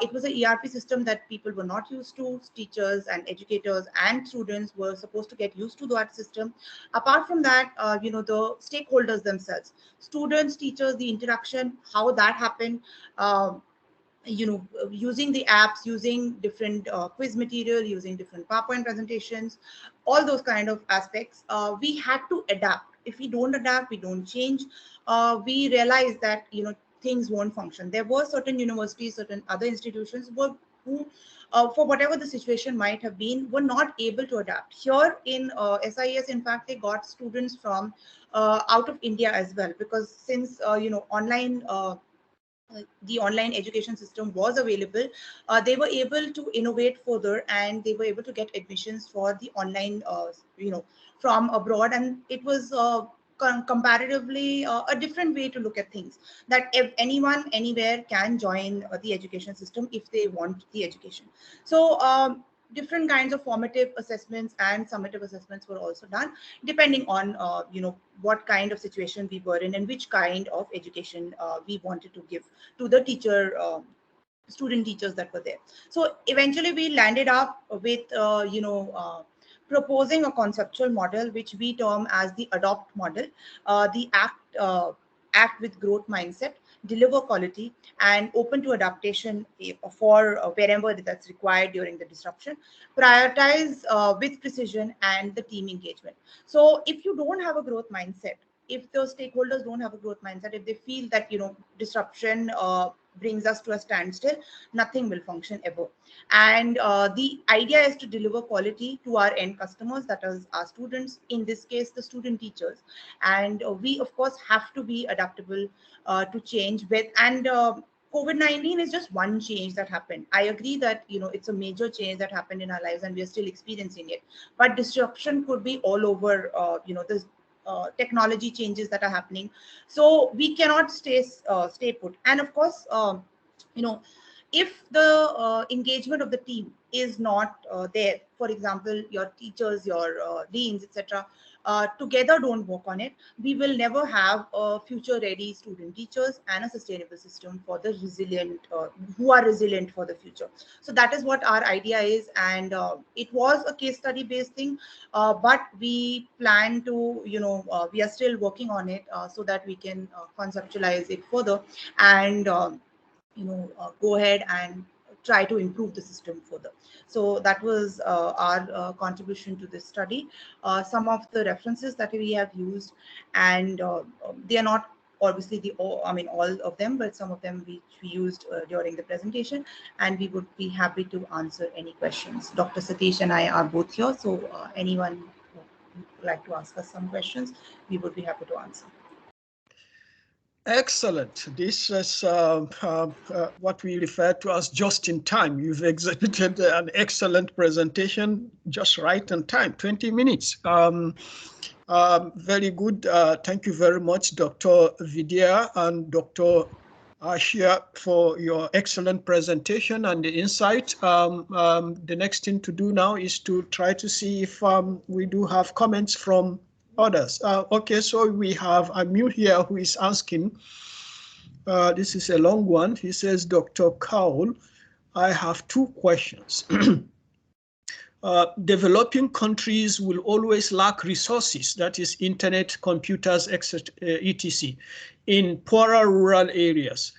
Speaker 5: It was an ERP system that people were not used to. Teachers and educators and students were supposed to get used to that system. Apart from that, the stakeholders themselves, students, teachers, the interaction, how that happened, using the apps, using different quiz material, using different PowerPoint presentations, all those kind of aspects, we had to adapt. If we don't adapt, we don't change, we realize that things won't function. There were certain universities, certain other institutions who for whatever the situation might have been, were not able to adapt. Here in SIES, in fact, they got students from out of India as well, because since online the online education system was available, they were able to innovate further, and they were able to get admissions for the online, from abroad. And it was comparatively a different way to look at things, that if anyone anywhere can join the education system if they want the education. So different kinds of formative assessments and summative assessments were also done, depending on what kind of situation we were in and which kind of education we wanted to give to the student teachers that were there. So eventually we landed up with proposing a conceptual model which we term as the ADOPT model, the act with growth mindset, deliver quality, and open to adaptation for wherever that's required during the disruption, prioritize with precision, and the team engagement. So if you don't have a growth mindset, if the stakeholders don't have a growth mindset, if they feel that disruption brings us to a standstill, nothing will function ever. And the idea is to deliver quality to our end customers, that is our students, in this case the student teachers. And we of course have to be adaptable to change with, and COVID-19 is just one change that happened. I agree that it's a major change that happened in our lives and we are still experiencing it, but disruption could be all over this technology changes that are happening. So we cannot stay put. And of course, if the engagement of the team is not there, for example, your teachers, your deans, etc., together don't work on it, we will never have future ready student teachers and a sustainable system for the resilient, who are resilient for the future. So that is what our idea is. And it was a case study based thing, but we plan to, we are still working on it so that we can conceptualize it further and go ahead and try to improve the system further. So that was our contribution to this study. Some of the references that we have used, and they are not obviously all of them, but some of them we used during the presentation, and we would be happy to answer any questions. Dr. Satish and I are both here, so anyone who would like to ask us some questions, we would be happy to answer.
Speaker 1: Excellent. This is what we refer to as just in time. You've exhibited an excellent presentation, just right on time, 20 minutes. Very good. Thank you very much, Dr. Vidya and Dr. Ashia, for your excellent presentation and the insight. The next thing to do now is to try to see if we do have comments from others. Okay, so we have Amir here who is asking, this is a long one. He says, Dr. Kaul, I have two questions. Developing countries will always lack resources, that is internet, computers, etc., in poorer rural areas.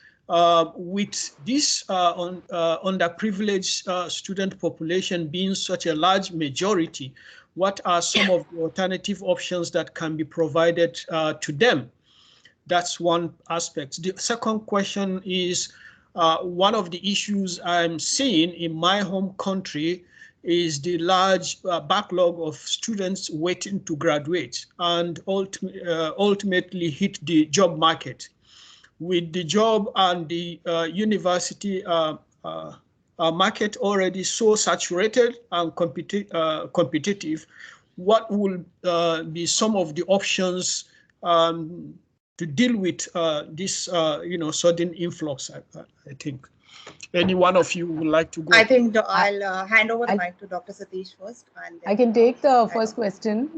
Speaker 1: With this underprivileged student population being such a large majority, what are some of the alternative options that can be provided to them? That's one aspect. The second question is, one of the issues I'm seeing in my home country is the large backlog of students waiting to graduate and ultimately hit the job market. With the job and the university market already so saturated and competitive, what will be some of the options to deal with this, sudden influx? I think. Any one of you would like to go?
Speaker 5: I think I'll hand over the mic to Dr. Satish first. And
Speaker 6: I can take the first question.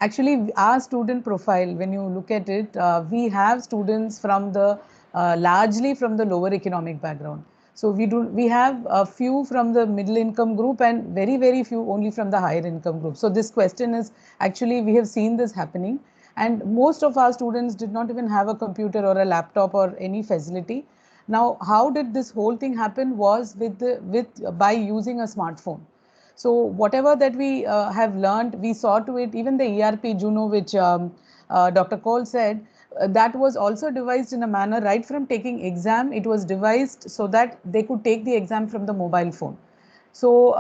Speaker 6: Actually, our student profile, when you look at it, we have students from the largely from the lower economic background. So we have a few from the middle income group and very few only from the higher income group. So this question is actually, we have seen this happening, and most of our students did not even have a computer or a laptop or any facility. Now, how did this whole thing happen was by using a smartphone. So whatever that we have learned, we saw to it, even the ERP Juno, which Dr. Cole said, that was also devised in a manner, right from taking exam, it was devised so that they could take the exam from the mobile phone. So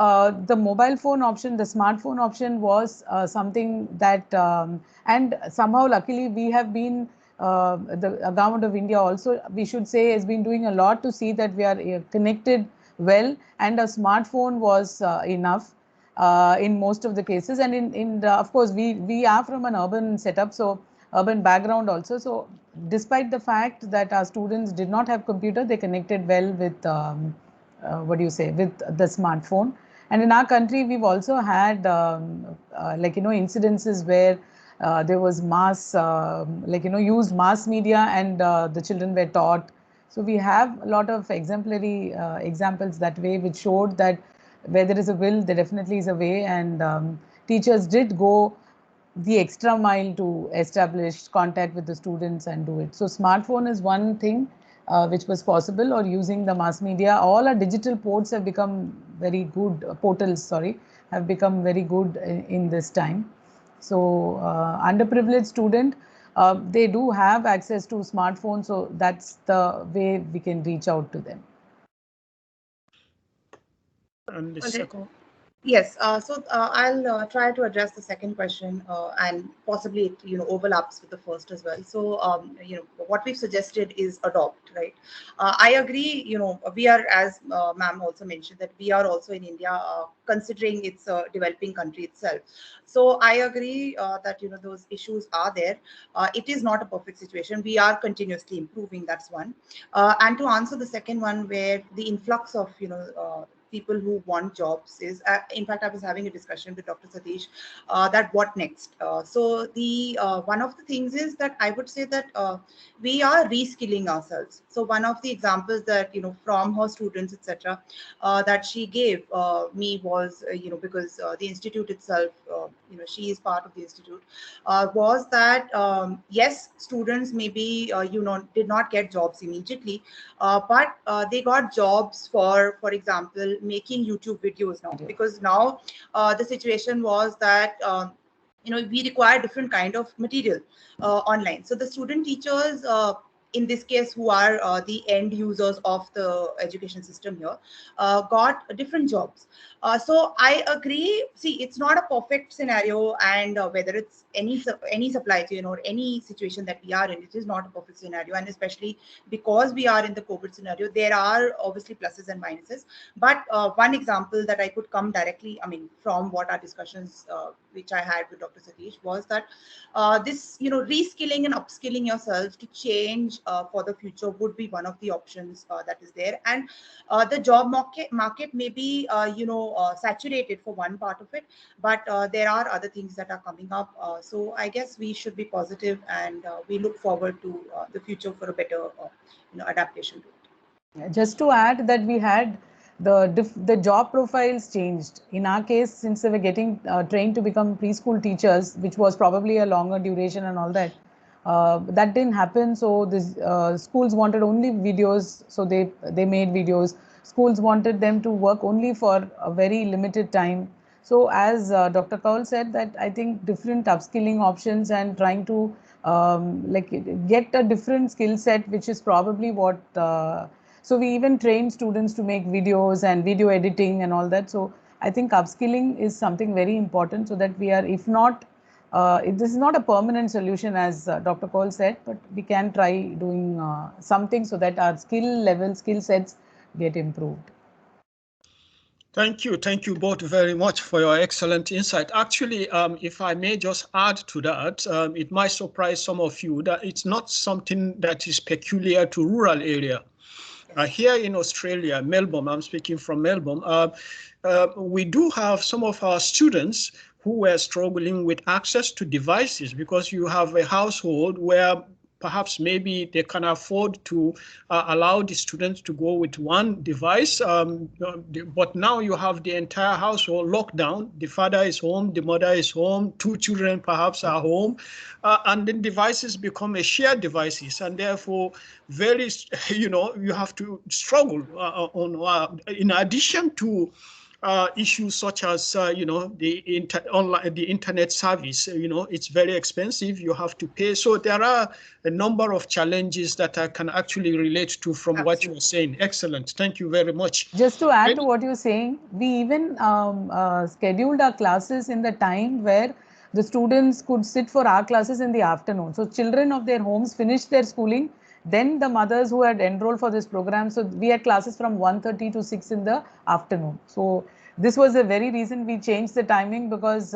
Speaker 6: the mobile phone option, the smartphone option was something that, and somehow luckily we have been, the government of India also, we should say, has been doing a lot to see that we are connected well, and a smartphone was enough in most of the cases. And of course, we are from an urban setup, so urban background also. So despite the fact that our students did not have computer, they connected well with what do you say, with the smartphone. And in our country, we've also had incidences where there was mass, used mass media, and the children were taught. So we have a lot of exemplary examples that way, which showed that where there is a will, there definitely is a way, and teachers did go the extra mile to establish contact with the students and do it. So smartphone is one thing which was possible, or using the mass media. All our digital ports have become very good, portals, sorry, have become very good in this time. So underprivileged student, they do have access to smartphones, so that's the way we can reach out to them.
Speaker 1: And the second?
Speaker 5: Yes, I'll try to address the second question, and possibly it overlaps with the first as well. So what we've suggested is adopt, right? I agree. We are, as ma'am also mentioned, that we are also in India considering it's a developing country itself. So I agree that those issues are there. It is not a perfect situation. We are continuously improving. That's one. And to answer the second one, where the influx of people who want jobs is, in fact, I was having a discussion with Dr. Satish that what next. So the one of the things is that I would say that we are reskilling ourselves. So one of the examples that from her students, etc., that she gave me was because the institute itself, she is part of the institute, was that yes, students maybe did not get jobs immediately, but they got jobs for example, making YouTube videos now, because now the situation was that we require different kind of material online. So the student teachers, in this case, who are the end users of the education system here, got different jobs. So I agree. See, it's not a perfect scenario, and whether it's any supply chain or any situation that we are in, it is not a perfect scenario. And especially because we are in the COVID scenario, there are obviously pluses and minuses. But one example that I could come directly, from what our discussions, which I had with Dr. Satish, was that this, reskilling and upskilling yourself to change for the future would be one of the options that is there. And the job market may be, saturated for one part of it, but there are other things that are coming up. So I guess we should be positive, and we look forward to the future for a better, adaptation to it.
Speaker 6: Just to add that we had the job profiles changed. In our case, since they were getting trained to become preschool teachers, which was probably a longer duration and all that, that didn't happen. So this schools wanted only videos, so they made videos. Schools wanted them to work only for a very limited time. So as Dr. Kaul said, that I think different upskilling options and trying to get a different skill set, which is probably what. So we even train students to make videos and video editing and all that. So I think upskilling is something very important, so that we are, if not, this is not a permanent solution, as Dr. Kaul said, but we can try doing something so that our skill sets get improved.
Speaker 1: Thank you both very much for your excellent insight. Actually, if I may just add to that, it might surprise some of you that it's not something that is peculiar to rural area. Here in Australia, Melbourne, I'm speaking from Melbourne, we do have some of our students who were struggling with access to devices, because you have a household where perhaps maybe they can afford to allow the students to go with one device, but now you have the entire household locked down. The father is home, the mother is home, 2 children perhaps are home, and then devices become a shared devices, and therefore very, you have to struggle in addition to issues such as the internet service. It's very expensive. You have to pay. So there are a number of challenges that I can actually relate to from what you were saying. Excellent. Thank you very much.
Speaker 6: Just to add to what you're saying, we even scheduled our classes in the time where the students could sit for our classes in the afternoon. So children of their homes finished their schooling. Then the mothers who had enrolled for this program, so we had classes from 1:30 to 6 in the afternoon. So this was the very reason we changed the timing, because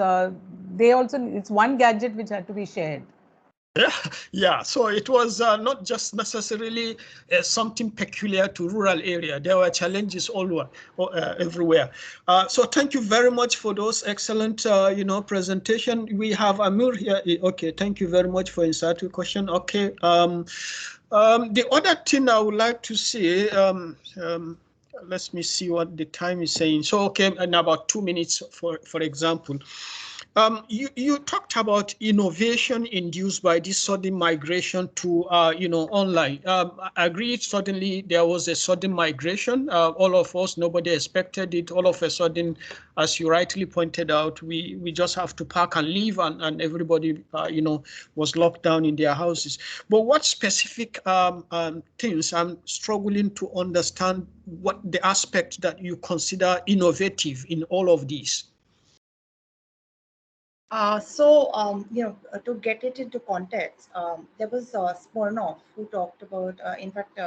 Speaker 6: it's one gadget which had to be shared.
Speaker 1: Yeah, so it was not just necessarily something peculiar to rural area. There were challenges all everywhere. So thank you very much for those excellent, presentation. We have Amir here. Okay, thank you very much for answering your question. Okay. The other thing I would like to see, let me see what the time is saying. So, okay, in about 2 minutes, for example. You talked about innovation induced by this sudden migration to, online. I agree, suddenly there was a sudden migration. All of us, nobody expected it. All of a sudden, as you rightly pointed out, we just have to pack and leave, and everybody, was locked down in their houses. But what specific things, I'm struggling to understand what the aspect that you consider innovative in all of these.
Speaker 5: To get it into context, there was Smirnoff who talked about, in fact,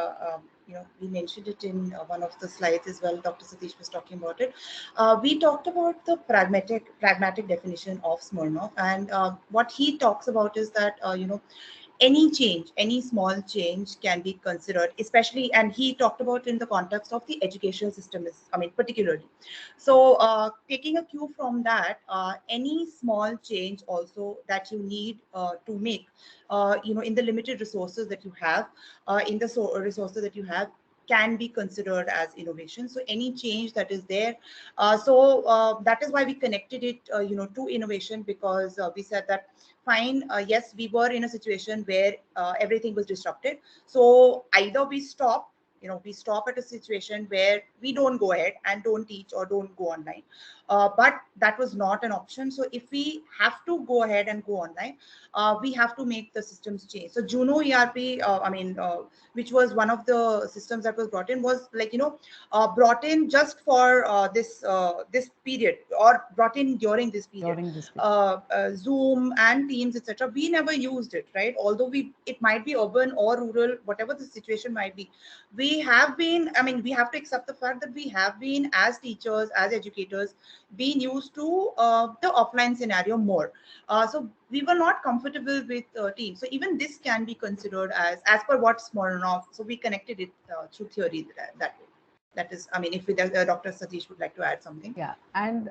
Speaker 5: we mentioned it in one of the slides as well. Dr. Satish was talking about it. We talked about the pragmatic definition of Smirnoff, and what he talks about is that, any change, any small change can be considered, especially, and he talked about in the context of the educational system, particularly. So taking a cue from that, any small change also that you need to make, in the limited resources that you have, resources that you have, can be considered as innovation. So any change that is there, that is why we connected it, to innovation, because we said that, fine, yes, we were in a situation where everything was disrupted. So either we stop at a situation where we don't go ahead and don't teach or don't go online. But that was not an option. So if we have to go ahead and go online, we have to make the systems change. So Juno ERP, which was one of the systems that was brought in, was brought in just for this period, or brought in during this period. Zoom and Teams, etc. We never used it, right? Although it might be urban or rural, whatever the situation might be. We have to accept the fact that we have been, as teachers, as educators, being used to the offline scenario more. So we were not comfortable with Teams. So even this can be considered as per what Smirnoff. So we connected it through theory that way. That is, if Dr. Satish would like to add something.
Speaker 6: Yeah, and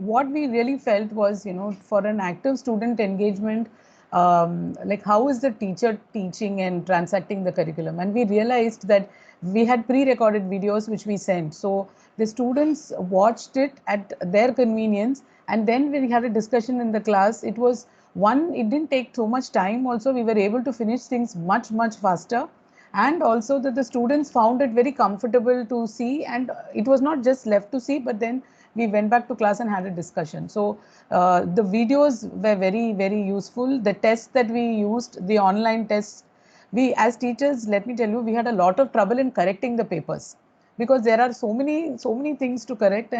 Speaker 6: what we really felt was, for an active student engagement, how is the teacher teaching and transacting the curriculum? And we realized that we had pre-recorded videos which we sent. So the students watched it at their convenience, and then we had a discussion in the class. It didn't take so much time. Also, we were able to finish things much, much faster. And also that the students found it very comfortable to see, and it was not just left to see, but then we went back to class and had a discussion. So the videos were very, very useful. The tests that we used, the online tests, we as teachers, let me tell you, we had a lot of trouble in correcting the papers, because there are so many things to correct.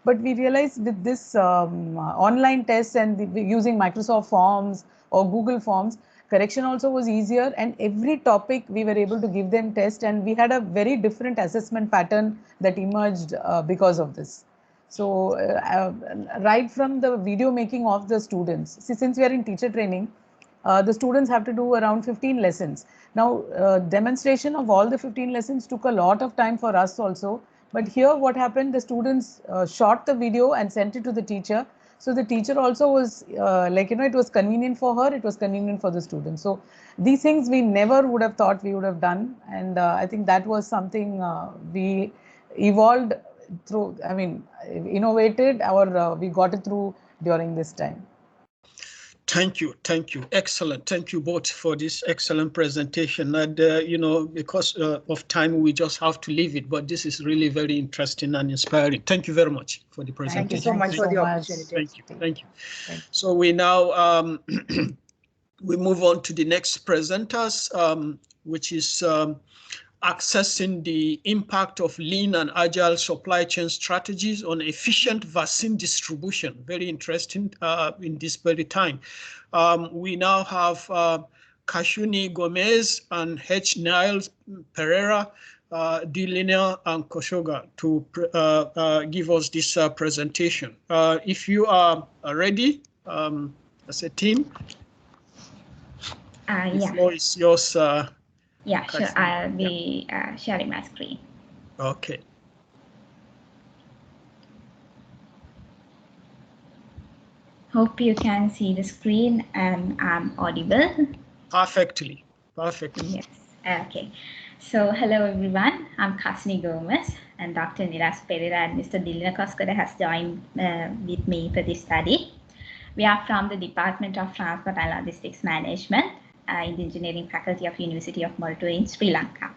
Speaker 6: But we realized with this online tests and using Microsoft Forms or Google Forms, correction also was easier, and every topic we were able to give them test, and we had a very different assessment pattern that emerged because of this. So right from the video making of the students, since we are in teacher training, the students have to do around 15 lessons. Now, demonstration of all the 15 lessons took a lot of time for us also. But here what happened, the students shot the video and sent it to the teacher. So the teacher also was it was convenient for her, it was convenient for the students. So these things we never would have thought we would have done. And I think that was something we evolved through, innovated, or we got it through during this time.
Speaker 1: Thank you. Excellent. Thank you both for this excellent presentation. And, because of time, we just have to leave it. But this is really very interesting and inspiring. Thank you very much for the presentation.
Speaker 5: Thank you so much for the opportunity.
Speaker 1: Thank you. So we now we move on to the next presenters, which is accessing the impact of lean and agile supply chain strategies on efficient vaccine distribution. Very interesting in this very time. We now have Kashuni Gomez and H. Niles Pereira, D-Linear and Koshoga to give us this presentation. If you are ready as a team, the floor is yours.
Speaker 7: Yeah, sure. I'll be sharing my screen.
Speaker 1: Okay.
Speaker 7: Hope you can see the screen and I'm audible.
Speaker 1: Perfectly.
Speaker 7: Yes. Okay. So hello everyone. I'm Kashuni Gomez and Dr. Nilas Pereira and Mr. Dilina Koskada has joined with me for this study. We are from the Department of Transport and Logistics Management in the Engineering Faculty of University of Molto in Sri Lanka.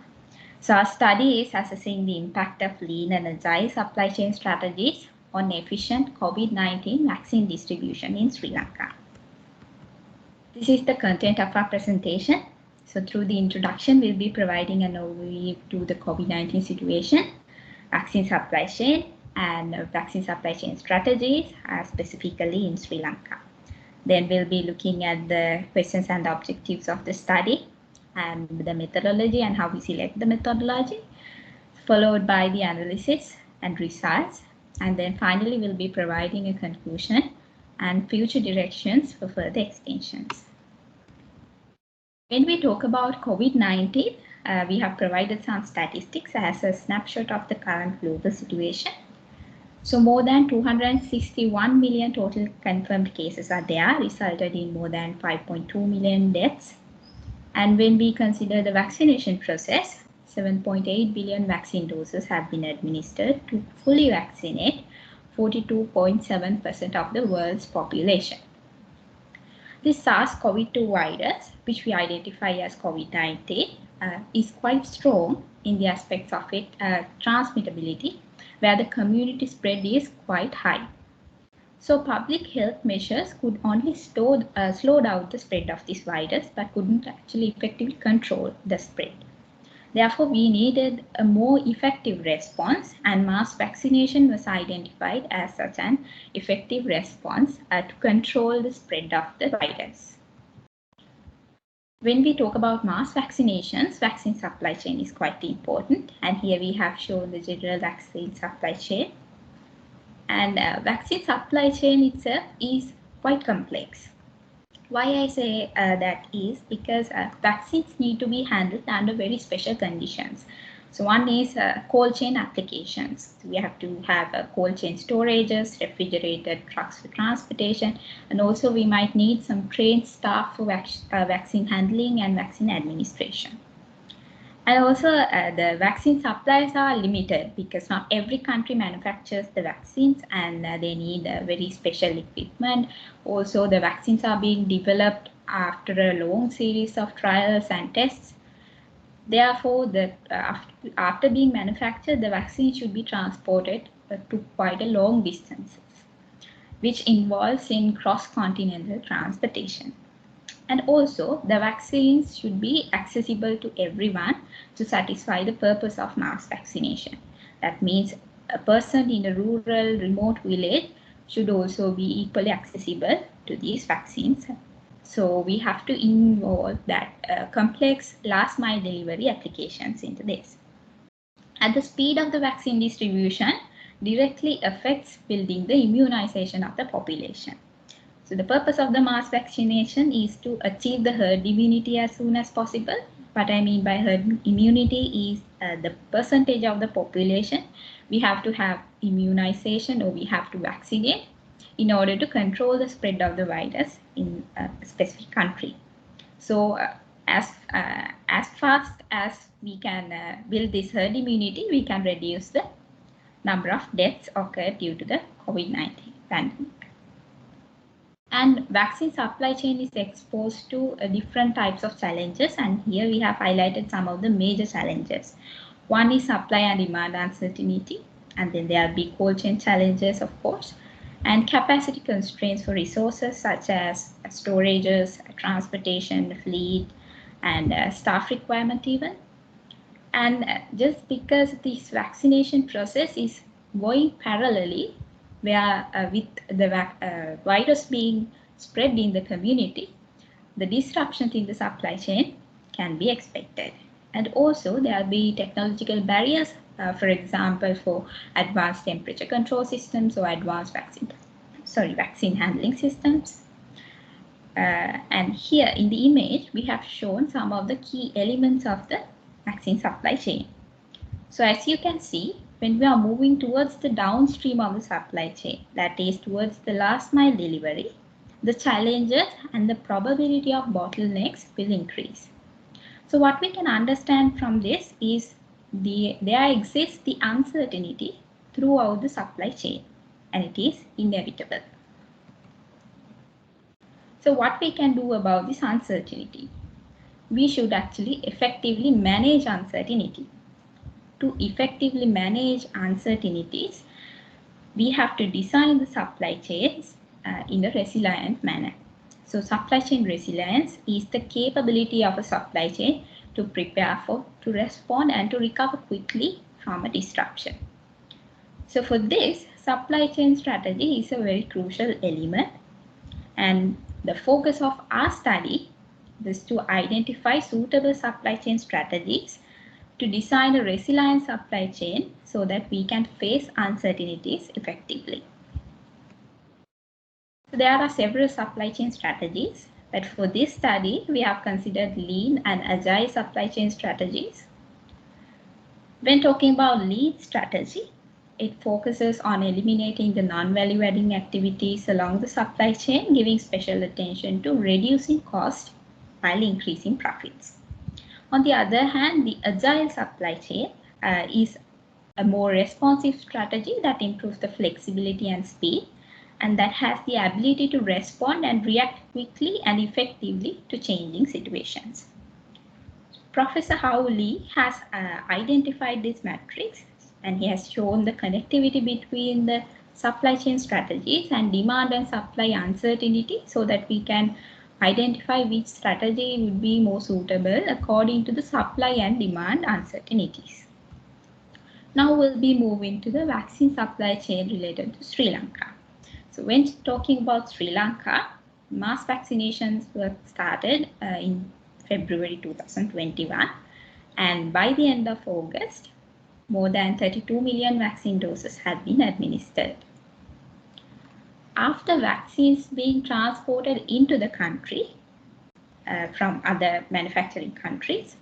Speaker 7: So our study is assessing the impact of lean and agile supply chain strategies on efficient COVID-19 vaccine distribution in Sri Lanka. This is the content of our presentation. So through the introduction, we'll be providing an overview to the COVID-19 situation, vaccine supply chain, and vaccine supply chain strategies, specifically in Sri Lanka. Then we'll be looking at the questions and the objectives of the study and the methodology and how we select the methodology, followed by the analysis and results. And then finally, we'll be providing a conclusion and future directions for further extensions. When we talk about COVID-19, we have provided some statistics as a snapshot of the current global situation. So more than 261 million total confirmed cases are there, resulted in more than 5.2 million deaths. And when we consider the vaccination process, 7.8 billion vaccine doses have been administered to fully vaccinate 42.7% of the world's population. This SARS-CoV-2 virus, which we identify as COVID-19, is quite strong in the aspects of its transmittability, where the community spread is quite high. So public health measures could only slow down the spread of this virus, but couldn't actually effectively control the spread. Therefore, we needed a more effective response, and mass vaccination was identified as such an effective response to control the spread of the virus. When we talk about mass vaccinations, vaccine supply chain is quite important. And here we have shown the general vaccine supply chain. And vaccine supply chain itself is quite complex. Why I say that is because vaccines need to be handled under very special conditions. So one is cold chain applications. So we have to have cold chain storages, refrigerated trucks for transportation, and also we might need some trained staff for vaccine handling and vaccine administration. And also the vaccine supplies are limited because not every country manufactures the vaccines and they need very special equipment. Also the vaccines are being developed after a long series of trials and tests. Therefore, after being manufactured, the vaccine should be transported to quite a long distances, which involves in cross-continental transportation. And also, the vaccines should be accessible to everyone to satisfy the purpose of mass vaccination. That means a person in a rural, remote village should also be equally accessible to these vaccines. So we have to involve that complex last mile delivery applications into this. And the speed of the vaccine distribution directly affects building the immunization of the population. So the purpose of the mass vaccination is to achieve the herd immunity as soon as possible. What I mean by herd immunity is the percentage of the population we have to have immunization or we have to vaccinate in order to control the spread of the virus in a specific country. So as fast as we can build this herd immunity, we can reduce the number of deaths occurred due to the COVID-19 pandemic. And vaccine supply chain is exposed to different types of challenges, and here we have highlighted some of the major challenges. One is supply and demand uncertainty, and then there are big cold chain challenges, of course, and capacity constraints for resources such as storages, transportation, fleet, and staff requirement even. And just because this vaccination process is going parallelly, where with the virus being spread in the community, the disruptions in the supply chain can be expected. And also there will be technological barriers, for example, for advanced temperature control systems or advanced vaccine handling systems. And here in the image, we have shown some of the key elements of the vaccine supply chain. So as you can see, when we are moving towards the downstream of the supply chain, that is towards the last mile delivery, the challenges and the probability of bottlenecks will increase. So what we can understand from this is there exists the uncertainty throughout the supply chain, and it is inevitable. So what we can do about this uncertainty? We should actually effectively manage uncertainty. To effectively manage uncertainties, we have to design the supply chains in a resilient manner. So supply chain resilience is the capability of a supply chain to prepare for, to respond and to recover quickly from a disruption. So for this, supply chain strategy is a very crucial element, and the focus of our study is to identify suitable supply chain strategies to design a resilient supply chain so that we can face uncertainties effectively. So there are several supply chain strategies, but for this study, we have considered lean and agile supply chain strategies. When talking about lean strategy, it focuses on eliminating the non-value adding activities along the supply chain, giving special attention to reducing cost while increasing profits. On the other hand, the agile supply chain is a more responsive strategy that improves the flexibility and speed, and that has the ability to respond and react quickly and effectively to changing situations. Professor Hao Lee has identified this matrix, and he has shown the connectivity between the supply chain strategies and demand and supply uncertainty so that we can identify which strategy would be more suitable according to the supply and demand uncertainties. Now we'll be moving to the vaccine supply chain related to Sri Lanka. So when talking about Sri Lanka, mass vaccinations were started in February 2021, and by the end of August, more than 32 million vaccine doses have been administered. After vaccines being transported into the country from other manufacturing countries,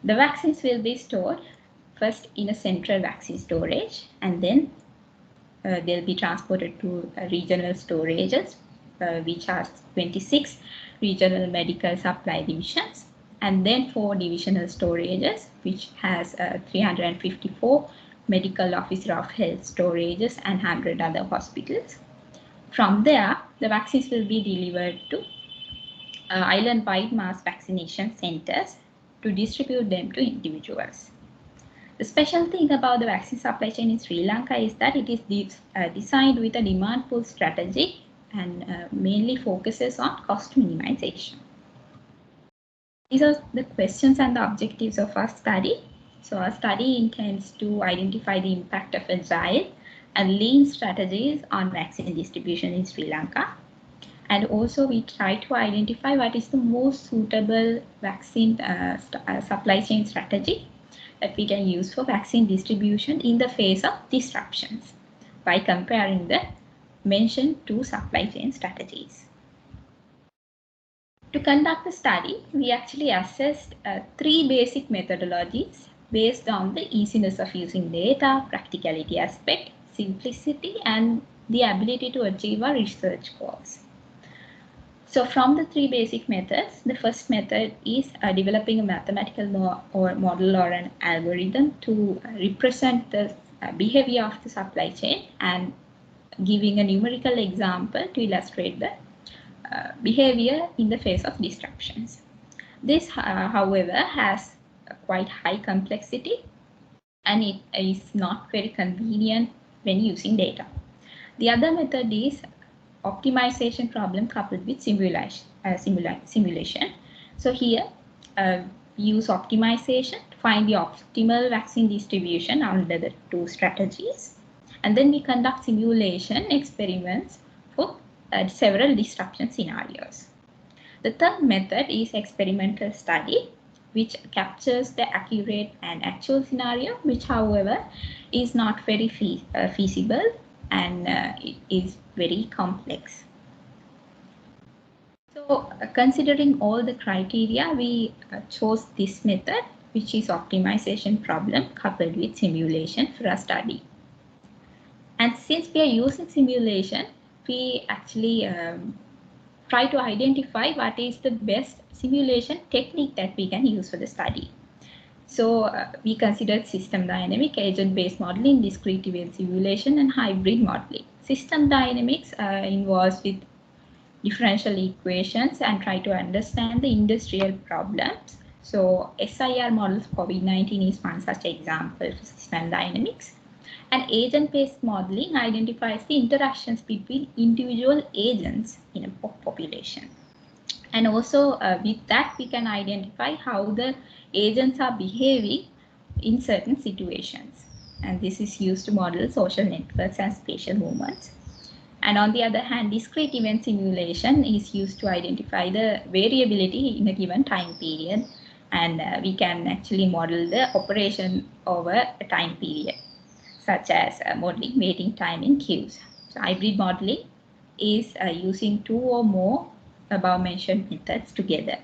Speaker 7: the vaccines will be stored first in a central vaccine storage, and then they'll be transported to regional storages, which are 26 regional medical supply divisions, and then 4 divisional storages, which has 354 medical officer of health storages and 100 other hospitals. From there, the vaccines will be delivered to island-wide mass vaccination centers to distribute them to individuals. The special thing about the vaccine supply chain in Sri Lanka is that it is designed with a demand pull strategy and mainly focuses on cost minimization. These are the questions and the objectives of our study. So our study intends to identify the impact of agile and lean strategies on vaccine distribution in Sri Lanka. And also we try to identify what is the most suitable vaccine supply chain strategy that we can use for vaccine distribution in the face of disruptions by comparing the mentioned 2 supply chain strategies. To conduct the study, we actually assessed 3 basic methodologies based on the easiness of using data, practicality aspect, simplicity, and the ability to achieve our research goals. So from the three basic methods, the first method is developing a mathematical model or an algorithm to represent the behavior of the supply chain and giving a numerical example to illustrate the behavior in the face of disruptions. This, however, has a quite high complexity and it is not very convenient when using data. The other method is optimization problem coupled with simulation. So here we use optimization to find the optimal vaccine distribution under the two strategies. And then we conduct simulation experiments for several disruption scenarios. The third method is experimental study, which captures the accurate and actual scenario, which however is not very feasible and it is very complex. So considering all the criteria, we chose this method, which is optimization problem coupled with simulation for our study. And since we are using simulation, we actually try to identify what is the best simulation technique that we can use for the study. So we considered system dynamic, agent-based modeling, discrete event simulation, and hybrid modeling. System dynamics involves with differential equations and try to understand the industrial problems. So SIR models for COVID-19 is one such example for system dynamics. And agent-based modeling identifies the interactions between individual agents in a population. And also with that, we can identify how the agents are behaving in certain situations. And this is used to model social networks and spatial movements. And on the other hand, discrete event simulation is used to identify the variability in a given time period. And we can actually model the operation over a time period, such as modeling waiting time in queues. So hybrid modeling is using two or more above mentioned methods together.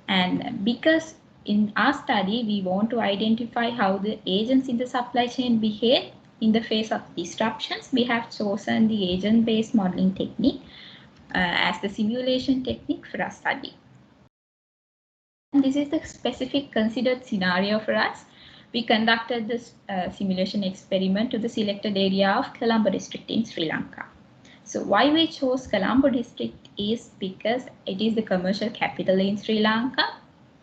Speaker 7: And because in our study, we want to identify how the agents in the supply chain behave in the face of disruptions, we have chosen the agent-based modeling technique as the simulation technique for our study. And this is the specific considered scenario for us. We conducted this simulation experiment to the selected area of Colombo district in Sri Lanka. So why we chose Colombo district is because it is the commercial capital in Sri Lanka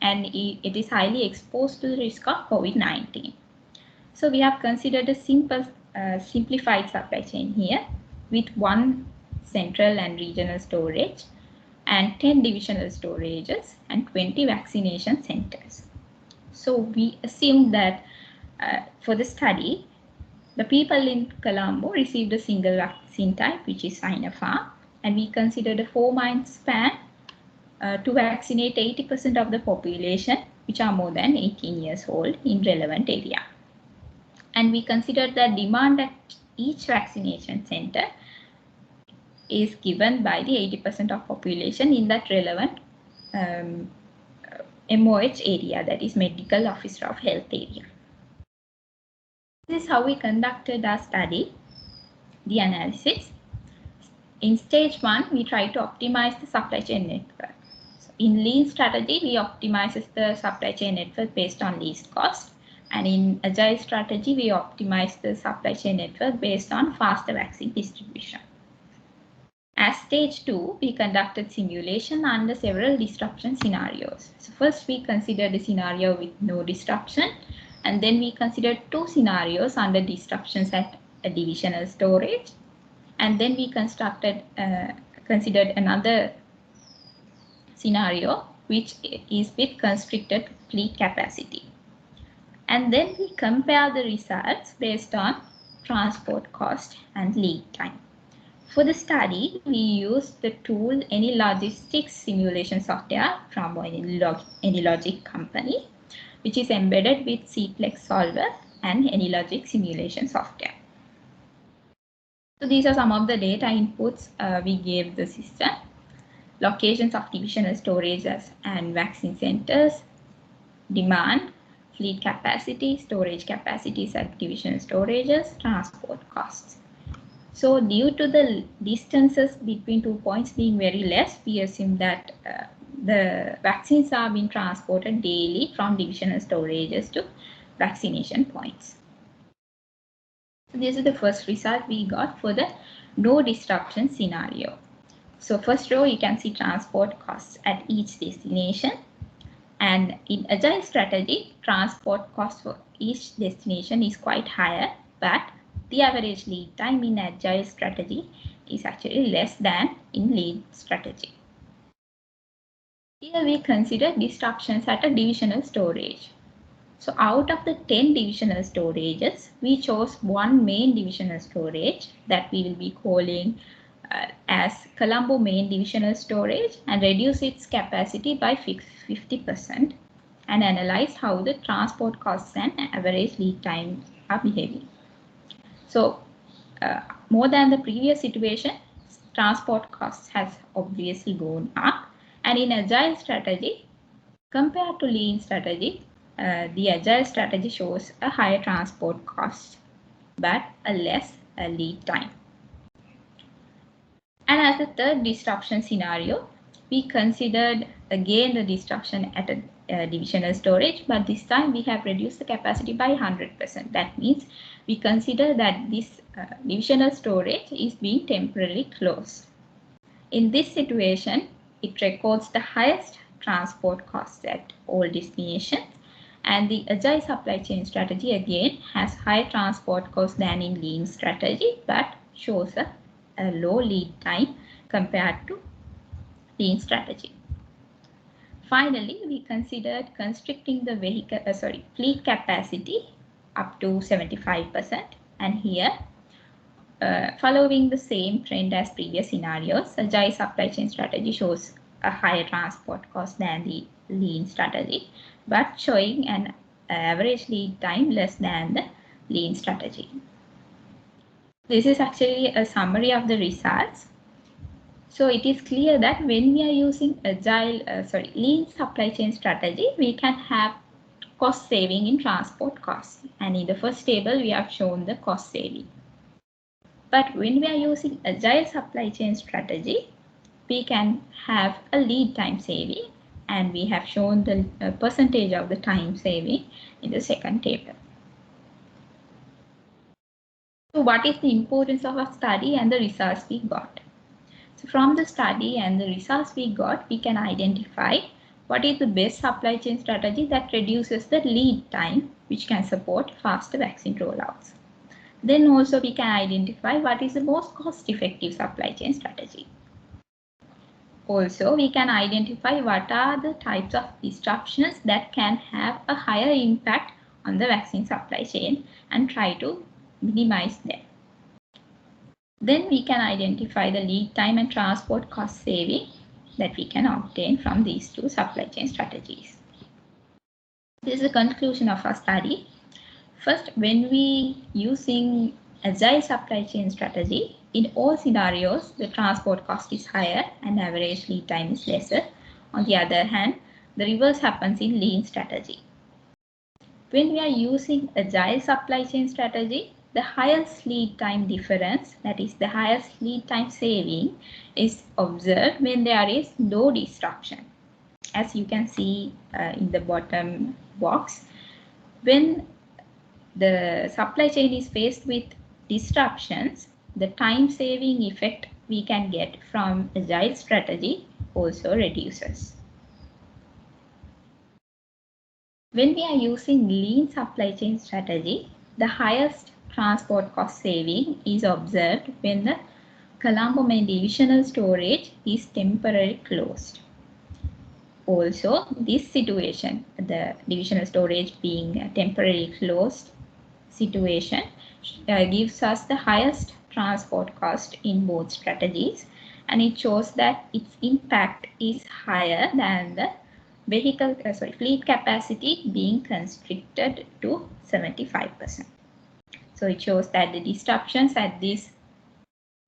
Speaker 7: and it is highly exposed to the risk of COVID-19. So we have considered a simple simplified supply chain here with one central and regional storage and 10 divisional storages and 20 vaccination centers. So we assume that for the study, the people in Colombo received a single vaccine type, which is Sinopharm, and we considered a 4-month span to vaccinate 80% of the population, which are more than 18 years old in relevant area. And we considered that demand at each vaccination center is given by the 80% of population in that relevant MOH area, that is Medical Officer of Health area. This is how we conducted our study, the analysis. In stage 1, we try to optimize the supply chain network. So in lean strategy, we optimize the supply chain network based on least cost. And in agile strategy, we optimize the supply chain network based on faster vaccine distribution. As stage 2, we conducted simulation under several disruption scenarios. So first, we considered a scenario with no disruption. And then we considered 2 scenarios under disruptions at a divisional storage. And then we considered another scenario, which is with constricted fleet capacity. And then we compare the results based on transport cost and lead time. For the study, we used the tool AnyLogistics simulation software from AnyLogic company, which is embedded with CPLEX solver and AnyLogic simulation software. So these are some of the data inputs we gave the system. Locations of divisional storages and vaccine centers, demand, fleet capacity, storage capacities at divisional storages, transport costs. So due to the distances between 2 points being very less, we assume that the vaccines are being transported daily from divisional storages to vaccination points. So this is the first result we got for the no disruption scenario. So first row, you can see transport costs at each destination. And in agile strategy, transport cost for each destination is quite higher, but the average lead time in agile strategy is actually less than in lean strategy. Here we consider disruptions at a divisional storage. So out of the 10 divisional storages, we chose one main divisional storage that we will be calling as Colombo main divisional storage and reduce its capacity by 50% and analyze how the transport costs and average lead time are behaving. So more than the previous situation, transport costs has obviously gone up, and in agile strategy compared to lean strategy, the agile strategy shows a higher transport cost but a less lead time. And as the third disruption scenario, we considered again the disruption at a divisional storage, but this time we have reduced the capacity by 100%. That means we consider that this divisional storage is being temporarily closed. In this situation, it records the highest transport costs at all destinations, and the agile supply chain strategy again has higher transport costs than in lean strategy, but shows a low lead time compared to lean strategy. Finally, we considered constricting the fleet capacity up to 75%, and here following the same trend as previous scenarios, agile supply chain strategy shows a higher transport cost than the lean strategy, but showing an average lead time less than the lean strategy. This is actually a summary of the results. So it is clear that when we are using lean supply chain strategy, we can have cost saving in transport costs. And in the first table, we have shown the cost saving. But when we are using agile supply chain strategy, we can have a lead time saving, and we have shown the percentage of the time saving in the second table. So what is the importance of our study and the results we got? So from the study and the results we got, we can identify what is the best supply chain strategy that reduces the lead time, which can support faster vaccine rollouts. Then also we can identify what is the most cost-effective supply chain strategy. Also, we can identify what are the types of disruptions that can have a higher impact on the vaccine supply chain and try to minimize them. Then we can identify the lead time and transport cost saving that we can obtain from these two supply chain strategies. This is the conclusion of our study. First, when we using agile supply chain strategy, in all scenarios, the transport cost is higher and average lead time is lesser. On the other hand, the reverse happens in lean strategy. When we are using agile supply chain strategy, the highest lead time difference, that is the highest lead time saving, is observed when there is no disruption. As you can see in the bottom box, when the supply chain is faced with disruptions, the time saving effect we can get from agile strategy also reduces. When we are using lean supply chain strategy, the highest transport cost saving is observed when the Colombo main divisional storage is temporarily closed. Also, this situation, the divisional storage being a temporarily closed situation, gives us the highest transport cost in both strategies, and it shows that its impact is higher than the fleet capacity being constricted to 75%. So it shows that the disruptions at this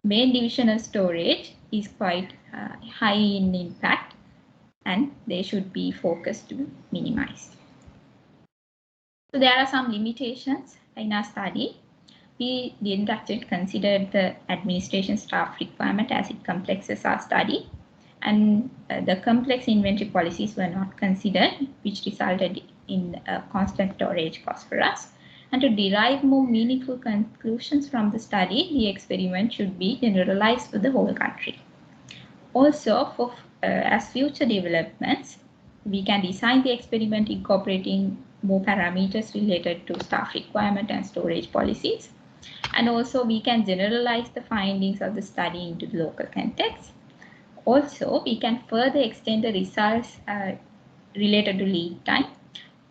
Speaker 7: main divisional storage is quite high in impact, and they should be focused to minimize. So there are some limitations in our study. we didn't actually consider the administration staff requirement as it complexes our study. And the complex inventory policies were not considered, which resulted in a constant storage cost for us. And to derive more meaningful conclusions from the study, the experiment should be generalized for the whole country. Also, for as future developments, we can design the experiment incorporating more parameters related to staff requirement and storage policies. And also, we can generalize the findings of the study into the local context. Also, we can further extend the results related to lead time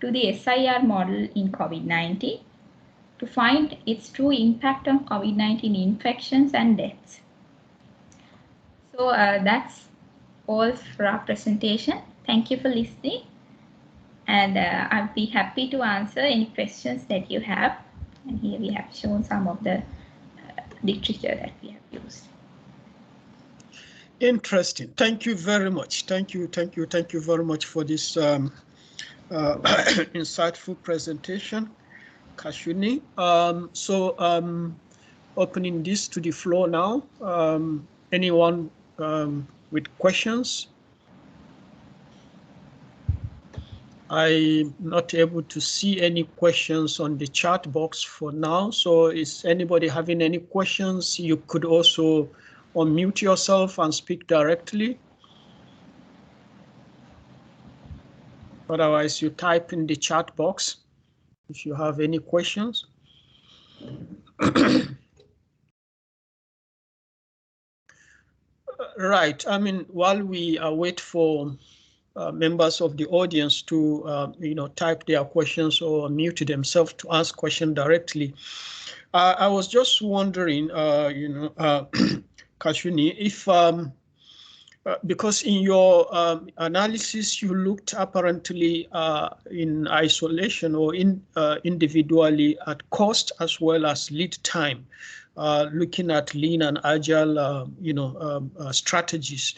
Speaker 7: to the SIR model in COVID-19 to find its true impact on COVID-19 infections and deaths. So that's all for our presentation. Thank you for listening. And I'll be happy to answer any questions that you have. And here we have shown some of the literature that we have used.
Speaker 1: Interesting. Thank you very much. Thank you very much for this insightful presentation, Kashuni. Opening this to the floor now. Anyone with questions? I'm not able to see any questions on the chat box for now. So is anybody having any questions? You could also unmute yourself and speak directly. Otherwise, you type in the chat box if you have any questions. Right. I mean, while we wait for members of the audience to, type their questions or mute themselves to ask questions directly, I was just wondering, Kashuni, if because in your analysis you looked apparently in isolation or individually at cost as well as lead time, looking at lean and agile, strategies.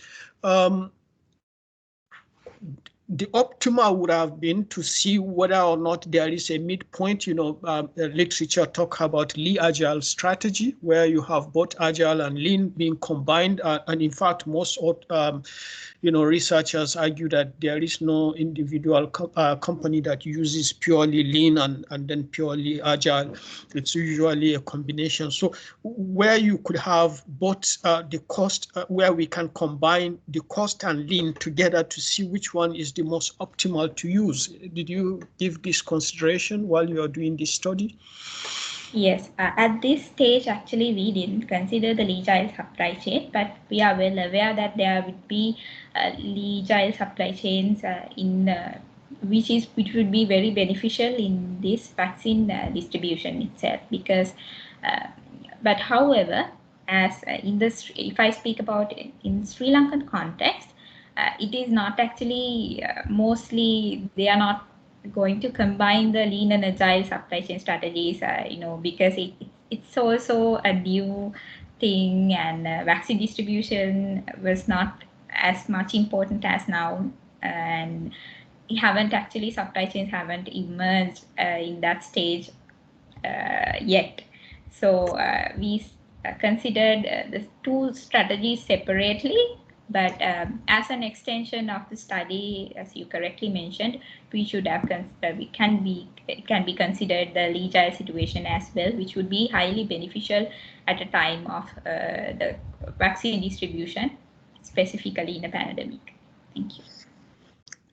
Speaker 1: The optimal would have been to see whether or not there is a midpoint. Literature talk about lean agile strategy, where you have both agile and lean being combined. And in fact, most researchers argue that there is no individual company that uses purely lean and then purely agile. It's usually a combination. So where you could have both the cost, where we can combine the cost and lean together to see which one is the most optimal to use. Did you give this consideration while you are doing this study?
Speaker 7: Yes, at this stage, actually, we didn't consider the agile supply chain, but we are well aware that there would be agile supply chains which would be very beneficial in this vaccine distribution itself. Because, but however, as in this, if I speak about in Sri Lankan context, it is not actually mostly they are not going to combine the lean and agile supply chain strategies, because it's also a new thing, and vaccine distribution was not as much important as now, and supply chains haven't emerged in that stage yet. So we considered the two strategies separately. But as an extension of the study, as you correctly mentioned, we should have it can be considered the agile situation as well, which would be highly beneficial at a time of the vaccine distribution, specifically in a pandemic. Thank you.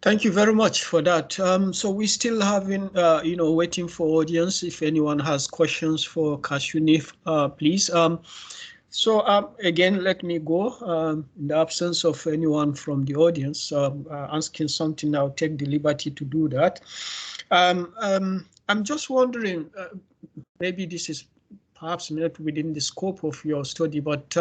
Speaker 1: Thank you very much for that. So we still having, waiting for audience. If anyone has questions for Kashuni, please. So again, let me go in the absence of anyone from the audience asking something. I'll take the liberty to do that. I'm just wondering, maybe this is perhaps not within the scope of your study, but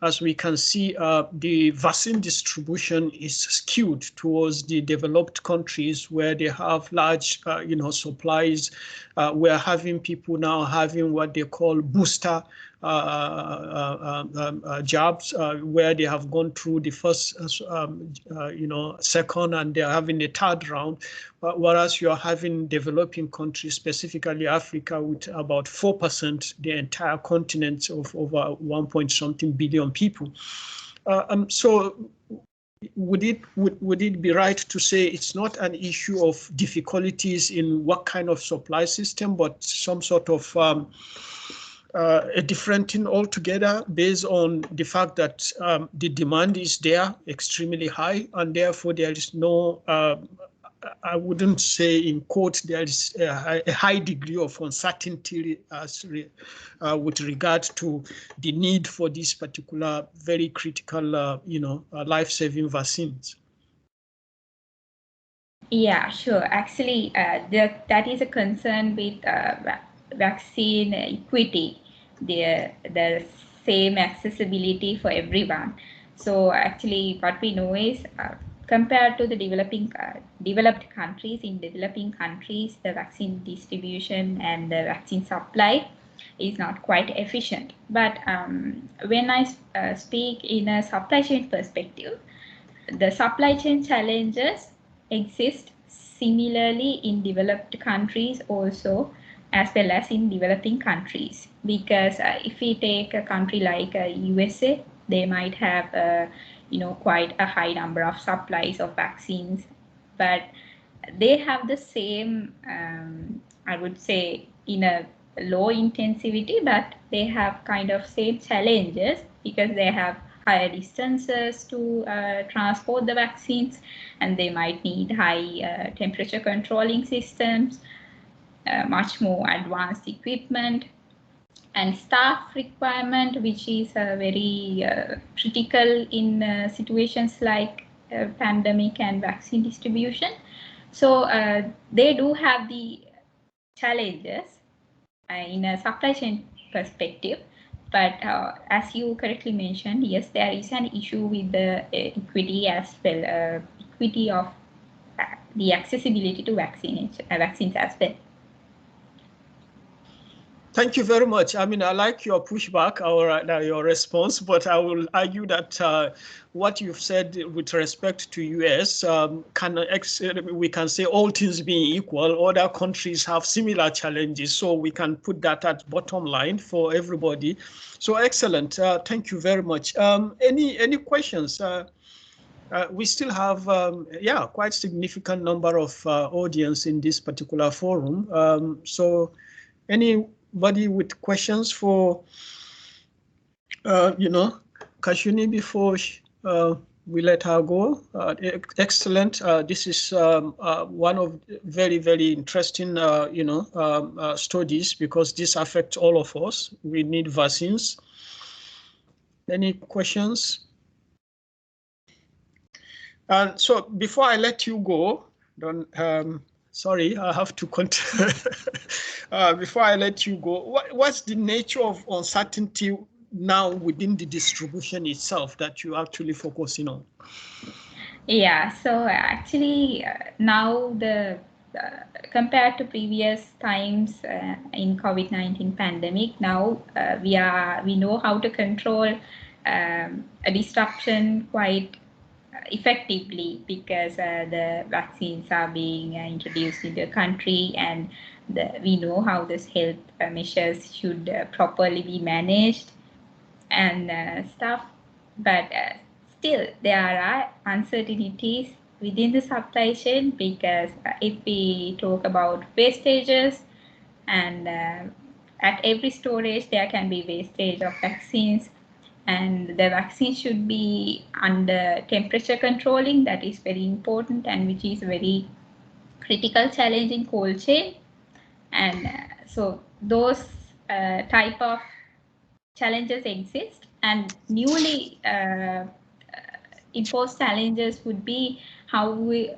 Speaker 1: as we can see, the vaccine distribution is skewed towards the developed countries where they have large, supplies. We're having people now having what they call booster jabs where they have gone through the first, second, and they're having a third round, whereas you're having developing countries, specifically Africa, with about 4%, the entire continent of over 1 point something billion people. So would it be right to say it's not an issue of difficulties in what kind of supply system, but some sort of a different thing altogether, based on the fact that the demand is there extremely high, and therefore there is no, I wouldn't say in quote, there is a high degree of uncertainty with regard to the need for these particular very critical, life-saving vaccines?
Speaker 7: Yeah, sure. Actually, that is a concern with vaccine equity, the same accessibility for everyone. So actually, what we know is, compared to the developed countries, in developing countries, the vaccine distribution and the vaccine supply is not quite efficient. But when I speak in a supply chain perspective, the supply chain challenges exist similarly in developed countries also, as well as in developing countries. Because if we take a country like USA, they might have quite a high number of supplies of vaccines, but they have the same, I would say, in a low intensity, but they have kind of same challenges because they have higher distances to transport the vaccines, and they might need high temperature controlling systems, much more advanced equipment, and staff requirement, which is very critical in situations like pandemic and vaccine distribution. So they do have the challenges in a supply chain perspective. But as you correctly mentioned, yes, there is an issue with the equity as well, equity of the accessibility to vaccines as well.
Speaker 1: Thank you very much. I mean, I like your pushback or your response, but I will argue that what you've said with respect to US, we can say all things being equal, other countries have similar challenges, so we can put that at bottom line for everybody. So excellent. Thank you very much. Any questions? We still have, quite significant number of audience in this particular forum. So anybody with questions for, Kashuni before we let her go? Excellent. This is one of very, very interesting, studies, because this affects all of us. We need vaccines. Any questions? And so before I let you go, sorry, I have to continue. Before I let you go, what's the nature of uncertainty now within the distribution itself that you're actually focusing on?
Speaker 7: Yeah, so actually now compared to previous times in COVID-19 pandemic, now we know how to control a disruption quite effectively, because the vaccines are being introduced in the country, and we know how this health measures should properly be managed and stuff. But still, there are uncertainties within the supply chain, because if we talk about wastages, and at every storage there can be wastage of vaccines, and the vaccine should be under temperature controlling. That is very important, and which is a very critical challenge in cold chain. And so those type of challenges exist, and newly imposed challenges would be how we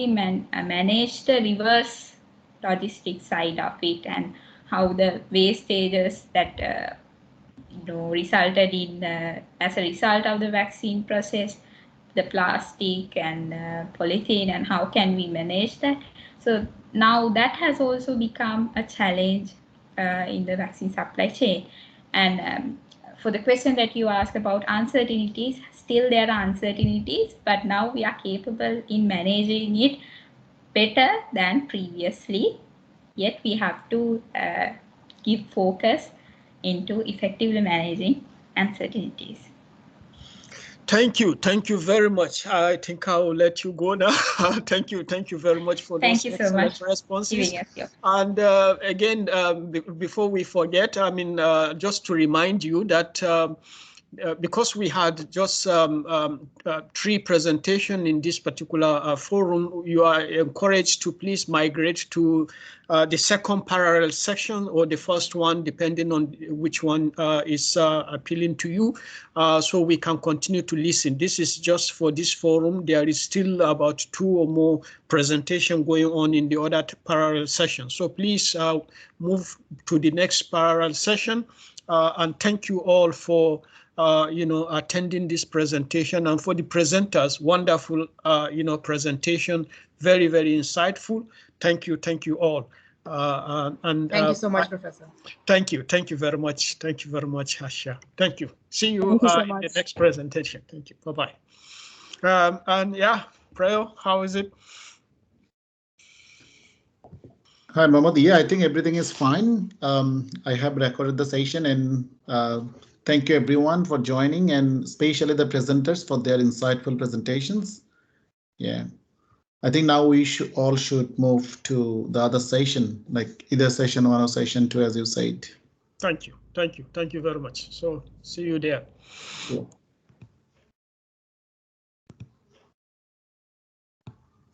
Speaker 7: manage the reverse logistics side of it, and how the wastages that resulted in as a result of the vaccine process, the plastic and polythene, and how can we manage that. So now that has also become a challenge in the vaccine supply chain. And for the question that you asked about uncertainties, still there are uncertainties, but now we are capable in managing it better than previously. Yet we have to give focus into effectively managing uncertainties.
Speaker 1: Thank you very much. I think I will let you go now. Thank you very much for those excellent responses. And again, before we forget, I mean, just to remind you that because we had just 3 presentations in this particular forum, you are encouraged to please migrate to the second parallel section or the first one, depending on which one is appealing to you, so we can continue to listen. This is just for this forum. There is still about 2 or more presentations going on in the other parallel session. So please move to the next parallel session. And thank you all for attending this presentation, and for the presenters, wonderful, presentation, very, very insightful. Thank you all. And
Speaker 8: thank you so much, Professor.
Speaker 1: Thank you very much. Thank you very much, Asha. Thank you. See you in the next presentation. Thank you. Bye-bye. And yeah, Preo, how is it?
Speaker 3: Hi, Mohammed. Yeah, I think everything is fine. I have recorded the session, and thank you everyone for joining, and especially the presenters for their insightful presentations. Yeah, I think now we all should move to the other session, like either session 1 or session 2, as you said.
Speaker 1: Thank you very much. So see you there.
Speaker 3: Yeah.